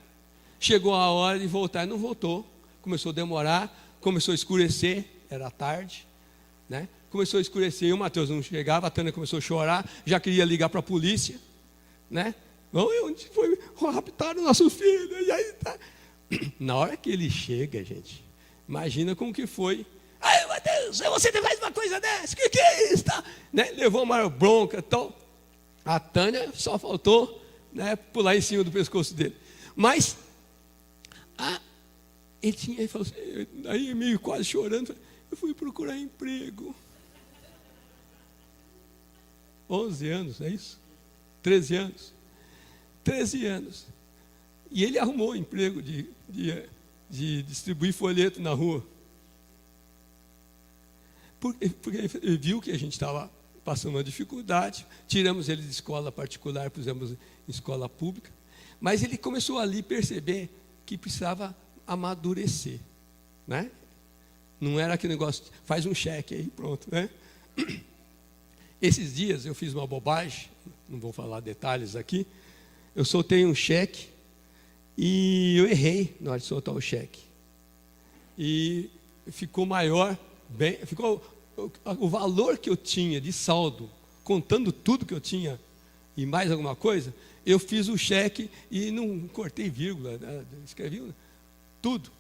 Chegou a hora de voltar e não voltou, começou a demorar, começou a escurecer, era tarde, né? Começou a escurecer e o Mateus não chegava, a Tânia começou a chorar, já queria ligar para a polícia, né? Onde foi? Raptaram o nosso filho, e aí tá. Na hora que ele chega, gente, imagina como que foi. Ai, Mateus, você faz uma coisa dessa, que é isso? Tá? Né? Levou uma bronca e tal. A Tânia só faltou, né, pular em cima do pescoço dele. Mas ele falou assim, aí meio quase chorando, eu fui procurar emprego. 11 anos, é isso? 13 anos. 13 anos. E ele arrumou um emprego de distribuir folheto na rua. Porque ele viu que a gente estava passando uma dificuldade, tiramos ele de escola particular, pusemos em escola pública, mas ele começou ali a perceber que precisava amadurecer, né? Não era aquele negócio, faz um cheque aí, pronto, né? Esses dias eu fiz uma bobagem, não vou falar detalhes aqui, eu soltei um cheque e eu errei na hora de soltar o cheque. E ficou maior, ficou o valor que eu tinha de saldo, contando tudo que eu tinha e mais alguma coisa, eu fiz o cheque e não cortei vírgula, né? Escrevi tudo.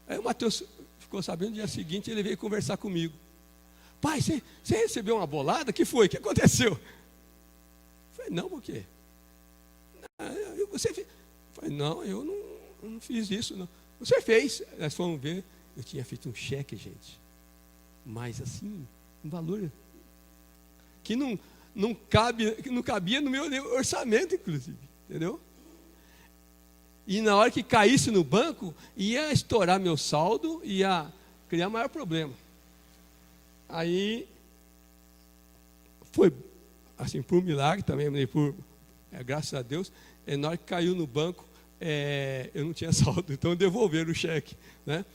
Aí o Mateus ficou sabendo, no dia seguinte ele veio conversar comigo. Pai, você recebeu uma bolada? O que foi? O que aconteceu? Eu falei, não, por quê? Você fez? Eu falei, não, eu não fiz isso, não. Você fez. Nós fomos ver, eu tinha feito um cheque, gente. Mas assim, um valor que não cabia no meu orçamento, inclusive, entendeu? E na hora que caísse no banco, ia estourar meu saldo, ia criar maior problema. Aí, foi assim, por milagre também, graças a Deus, na hora que caiu no banco, eu não tinha saldo, então devolveram o cheque, né?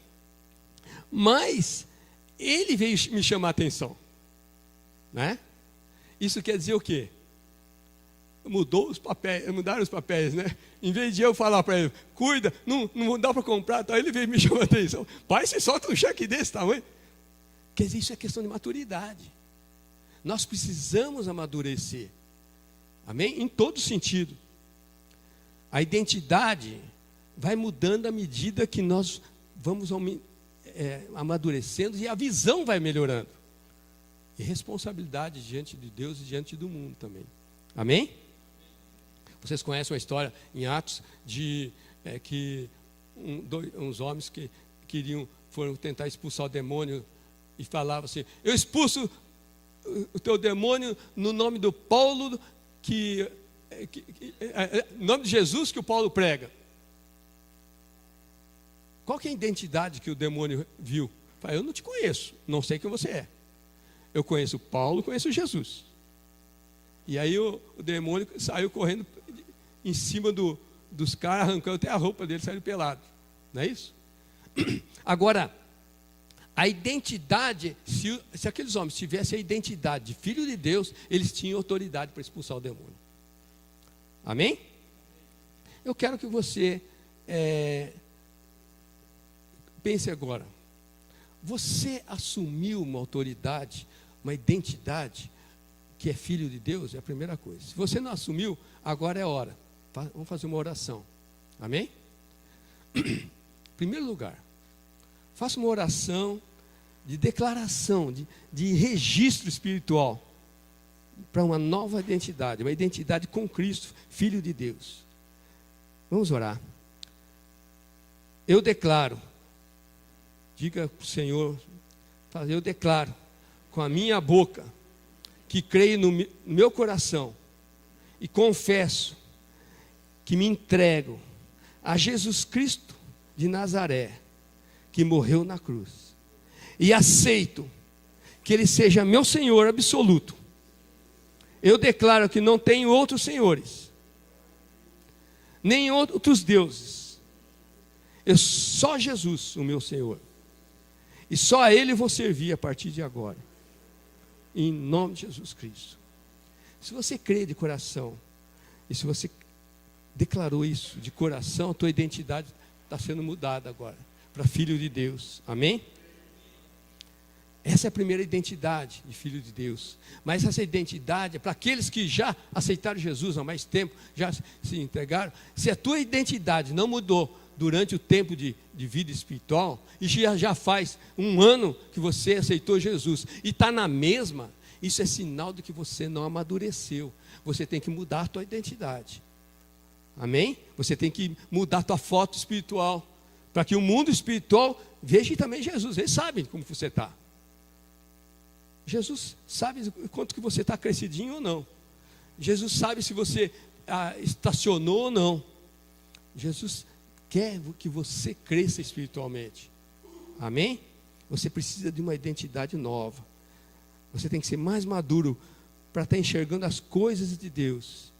Mas ele veio me chamar a atenção, né? Isso quer dizer o quê? Mudaram os papéis, né? Em vez de eu falar para ele, cuida, não dá para comprar, tá? Ele veio me chamar a atenção. Pai, você solta um cheque desse tamanho? Quer dizer, isso é questão de maturidade. Nós precisamos amadurecer. Amém? Em todo sentido. A identidade vai mudando à medida que nós vamos amadurecendo e a visão vai melhorando. E responsabilidade diante de Deus e diante do mundo também. Amém? Vocês conhecem uma história em Atos de que uns homens que foram tentar expulsar o demônio e falavam assim, eu expulso o teu demônio no nome do Paulo, no nome de Jesus que o Paulo prega. Qual que é a identidade que o demônio viu? Fala, eu não te conheço, não sei quem você é. Eu conheço Paulo, conheço Jesus. E aí o demônio saiu correndo em cima dos caras, arrancando até a roupa dele, saiu pelado. Não é isso? Agora, a identidade, se aqueles homens tivessem a identidade de filho de Deus, eles tinham autoridade para expulsar o demônio. Amém? Eu quero que você pense agora. Você assumiu uma autoridade, uma identidade que é filho de Deus? É a primeira coisa. Se você não assumiu, agora é hora. Vamos fazer uma oração. Amém? Em primeiro lugar, faça uma oração de declaração, de registro espiritual para uma nova identidade, uma identidade com Cristo, Filho de Deus. Vamos orar. Eu declaro, diga para o Senhor, eu declaro com a minha boca que creio no meu coração e confesso que me entrego a Jesus Cristo de Nazaré, que morreu na cruz, e aceito que Ele seja meu Senhor absoluto. Eu declaro que não tenho outros senhores, nem outros deuses. Só Jesus, o meu Senhor. E só a Ele vou servir a partir de agora. Em nome de Jesus Cristo. Se você crê de coração, e se você declarou isso de coração, a tua identidade está sendo mudada agora para filho de Deus. Amém? Essa é a primeira identidade de filho de Deus. Mas essa identidade é para aqueles que já aceitaram Jesus há mais tempo, já se entregaram. Se a tua identidade não mudou durante o tempo de vida espiritual, e já faz 1 ano que você aceitou Jesus, e está na mesma, isso é sinal de que você não amadureceu. Você tem que mudar a tua identidade. Amém? Você tem que mudar a tua foto espiritual, para que o mundo espiritual veja também Jesus. Eles sabem como você está. Jesus sabe quanto que você está crescidinho ou não. Jesus sabe se você estacionou ou não. Jesus quer que você cresça espiritualmente. Amém? Você precisa de uma identidade nova. Você tem que ser mais maduro para estar enxergando as coisas de Deus,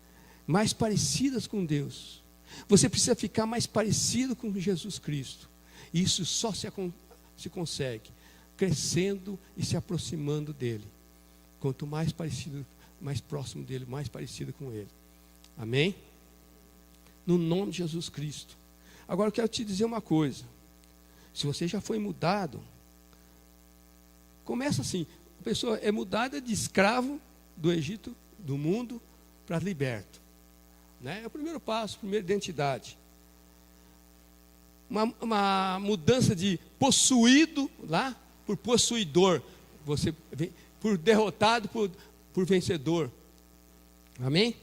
mais parecidas com Deus. Você precisa ficar mais parecido com Jesus Cristo. Isso só se consegue crescendo e se aproximando dele. Quanto mais parecido, mais próximo dele, mais parecido com ele. Amém? No nome de Jesus Cristo. Agora eu quero te dizer uma coisa. Se você já foi mudado, começa assim. A pessoa é mudada de escravo do Egito, do mundo, para liberto. Né? É o primeiro passo, a primeira identidade. Uma mudança de possuído lá por possuidor. Você vem por derrotado por vencedor. Amém?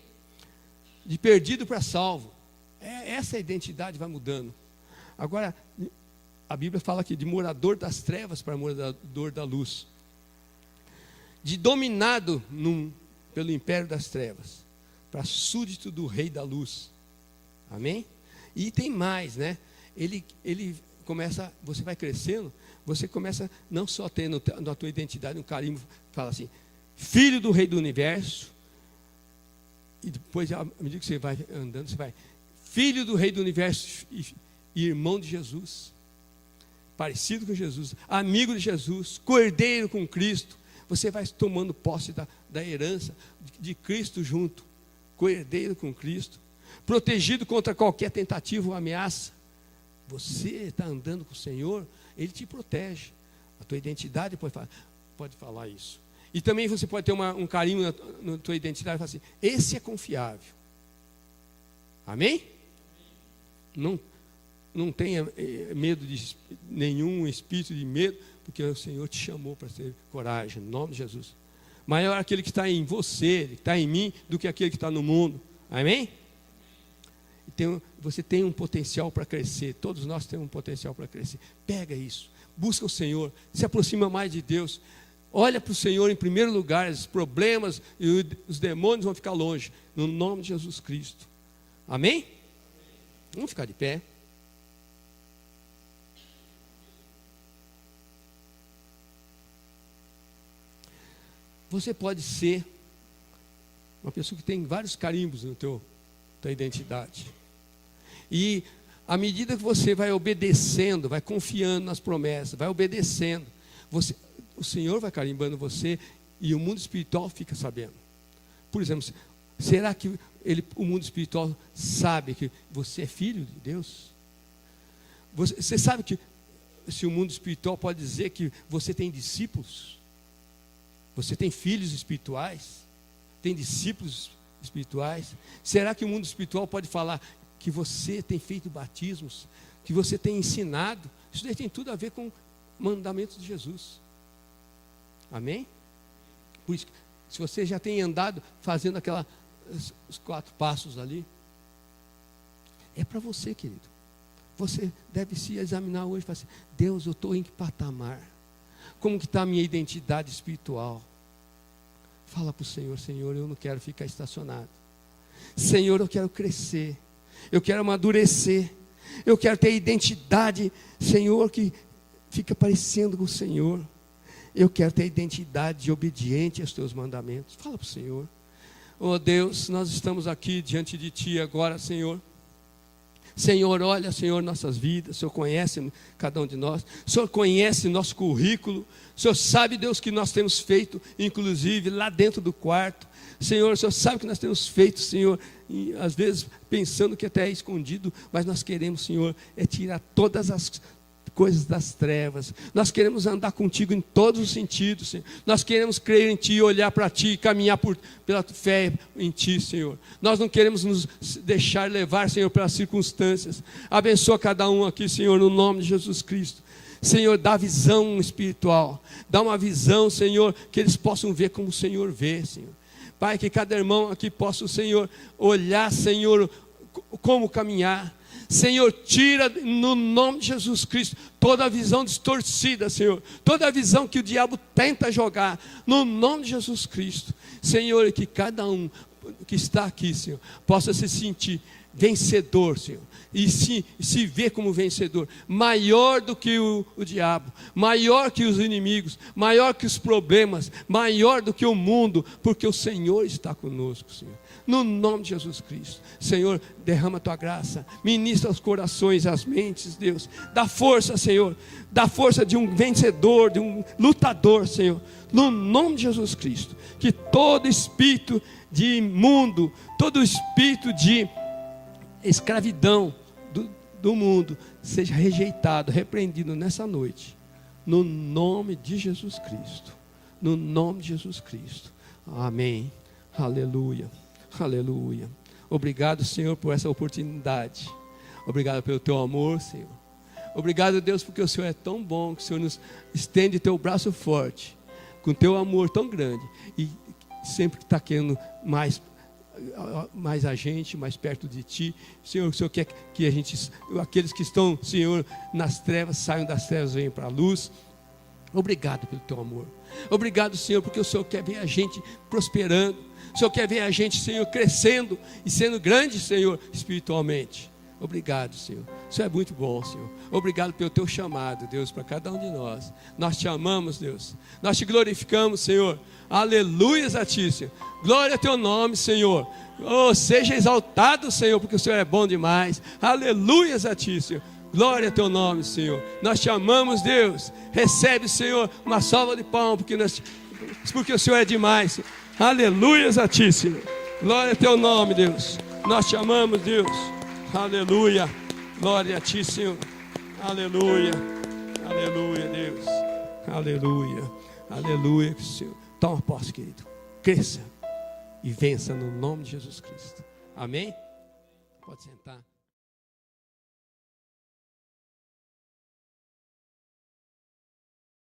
De perdido para salvo. Essa identidade vai mudando. Agora, a Bíblia fala aqui de morador das trevas para morador da luz. De dominado pelo império das trevas para súdito do rei da luz. Amém? E tem mais, né? Ele começa, você vai crescendo, você começa não só tendo na tua identidade um carimbo, fala assim, filho do rei do universo, e depois, à medida que você vai andando, você vai, filho do rei do universo e irmão de Jesus, parecido com Jesus, amigo de Jesus, cordeiro com Cristo. Você vai tomando posse da herança de Cristo junto, cordeiro com Cristo, protegido contra qualquer tentativa ou ameaça. Você está andando com o Senhor, Ele te protege. A tua identidade pode falar isso. E também você pode ter um carinho na tua identidade e falar assim, esse é confiável. Amém? Não tenha medo de nenhum espírito de medo, porque o Senhor te chamou para ter coragem, em nome de Jesus. Maior aquele que está em você, que está em mim, do que aquele que está no mundo. Amém? Você tem um potencial para crescer. Todos nós temos um potencial para crescer. Pega isso, busca o Senhor, se aproxima mais de Deus. Olha para o Senhor em primeiro lugar. Os problemas e os demônios vão ficar longe, no nome de Jesus Cristo. Amém? Vamos ficar de pé. Você pode ser uma pessoa que tem vários carimbos na tua identidade. E à medida que você vai obedecendo, vai confiando nas promessas, vai obedecendo, o Senhor vai carimbando você e o mundo espiritual fica sabendo. Por exemplo, será que o mundo espiritual sabe que você é filho de Deus? Você sabe que se o mundo espiritual pode dizer que você tem discípulos? Você tem filhos espirituais? Tem discípulos espirituais? Será que o mundo espiritual pode falar que você tem feito batismos? Que você tem ensinado? Isso daí tem tudo a ver com mandamentos de Jesus. Amém? Por isso, se você já tem andado fazendo os 4 passos ali, é para você, querido. Você deve se examinar hoje e falar assim, Deus, eu estou em que patamar? Como que está a minha identidade espiritual? Fala para o Senhor, Senhor, eu não quero ficar estacionado. Senhor, eu quero crescer. Eu quero amadurecer. Eu quero ter identidade, Senhor, que fica parecendo com o Senhor. Eu quero ter identidade de obediente aos teus mandamentos. Fala para o Senhor. Oh Deus, nós estamos aqui diante de Ti agora, Senhor. Senhor, olha, Senhor, nossas vidas. O Senhor conhece cada um de nós. O Senhor conhece nosso currículo. O Senhor sabe, Deus, que nós temos feito, inclusive lá dentro do quarto. Senhor, o Senhor sabe que nós temos feito, Senhor, e às vezes pensando que até é escondido, mas nós queremos, Senhor, tirar todas as coisas das trevas. Nós queremos andar contigo em todos os sentidos, Senhor. Nós queremos crer em Ti, olhar para Ti, caminhar pela fé em Ti, Senhor. Nós não queremos nos deixar levar, Senhor, pelas circunstâncias. Abençoa cada um aqui, Senhor, no nome de Jesus Cristo. Senhor, dá visão espiritual. Dá uma visão, Senhor, que eles possam ver como o Senhor vê, Senhor. Pai, que cada irmão aqui possa, Senhor, olhar, Senhor, como caminhar. Senhor, tira no nome de Jesus Cristo toda a visão distorcida, Senhor. Toda a visão que o diabo tenta jogar, no nome de Jesus Cristo. Senhor, que cada um que está aqui, Senhor, possa se sentir vencedor, Senhor, e se ver como vencedor, maior do que o diabo, maior que os inimigos, maior que os problemas, maior do que o mundo, porque o Senhor está conosco, Senhor, no nome de Jesus Cristo. Senhor, derrama a tua graça, ministra os corações, as mentes, Deus, dá força, Senhor, dá força de um vencedor, de um lutador, Senhor, no nome de Jesus Cristo. Que todo espírito de imundo, todo espírito de escravidão do mundo seja rejeitado, repreendido nessa noite, no nome de Jesus Cristo, no nome de Jesus Cristo, amém, aleluia, aleluia. Obrigado, Senhor, por essa oportunidade, obrigado pelo teu amor, Senhor, obrigado, Deus, porque o Senhor é tão bom, que o Senhor nos estende teu braço forte, com teu amor tão grande, e sempre está querendo mais a gente, mais perto de Ti. Senhor, o Senhor quer que a gente, aqueles que estão, Senhor, nas trevas, saiam das trevas, venham para a luz. Obrigado pelo Teu amor. Obrigado, Senhor, porque o Senhor quer ver a gente prosperando. O Senhor quer ver a gente, Senhor, crescendo e sendo grande, Senhor, espiritualmente. Obrigado, Senhor. Isso é muito bom, Senhor. Obrigado pelo Teu chamado, Deus, para cada um de nós. Nós Te amamos, Deus. Nós Te glorificamos, Senhor. Aleluias a Ti, Senhor. Glória a Teu nome, Senhor. Oh, seja exaltado, Senhor, porque o Senhor é bom demais. Aleluias a Ti, Senhor. Glória a Teu nome, Senhor. Nós Te amamos, Deus. Recebe, Senhor, uma salva de palmas, porque o Senhor é demais, Senhor. Aleluias a Ti, Senhor. Glória a Teu nome, Deus. Nós Te amamos, Deus. Aleluia, glória a Ti, Senhor, aleluia, aleluia, Deus, aleluia, aleluia, Senhor. Toma posse, querido, cresça e vença no nome de Jesus Cristo, amém? Pode sentar.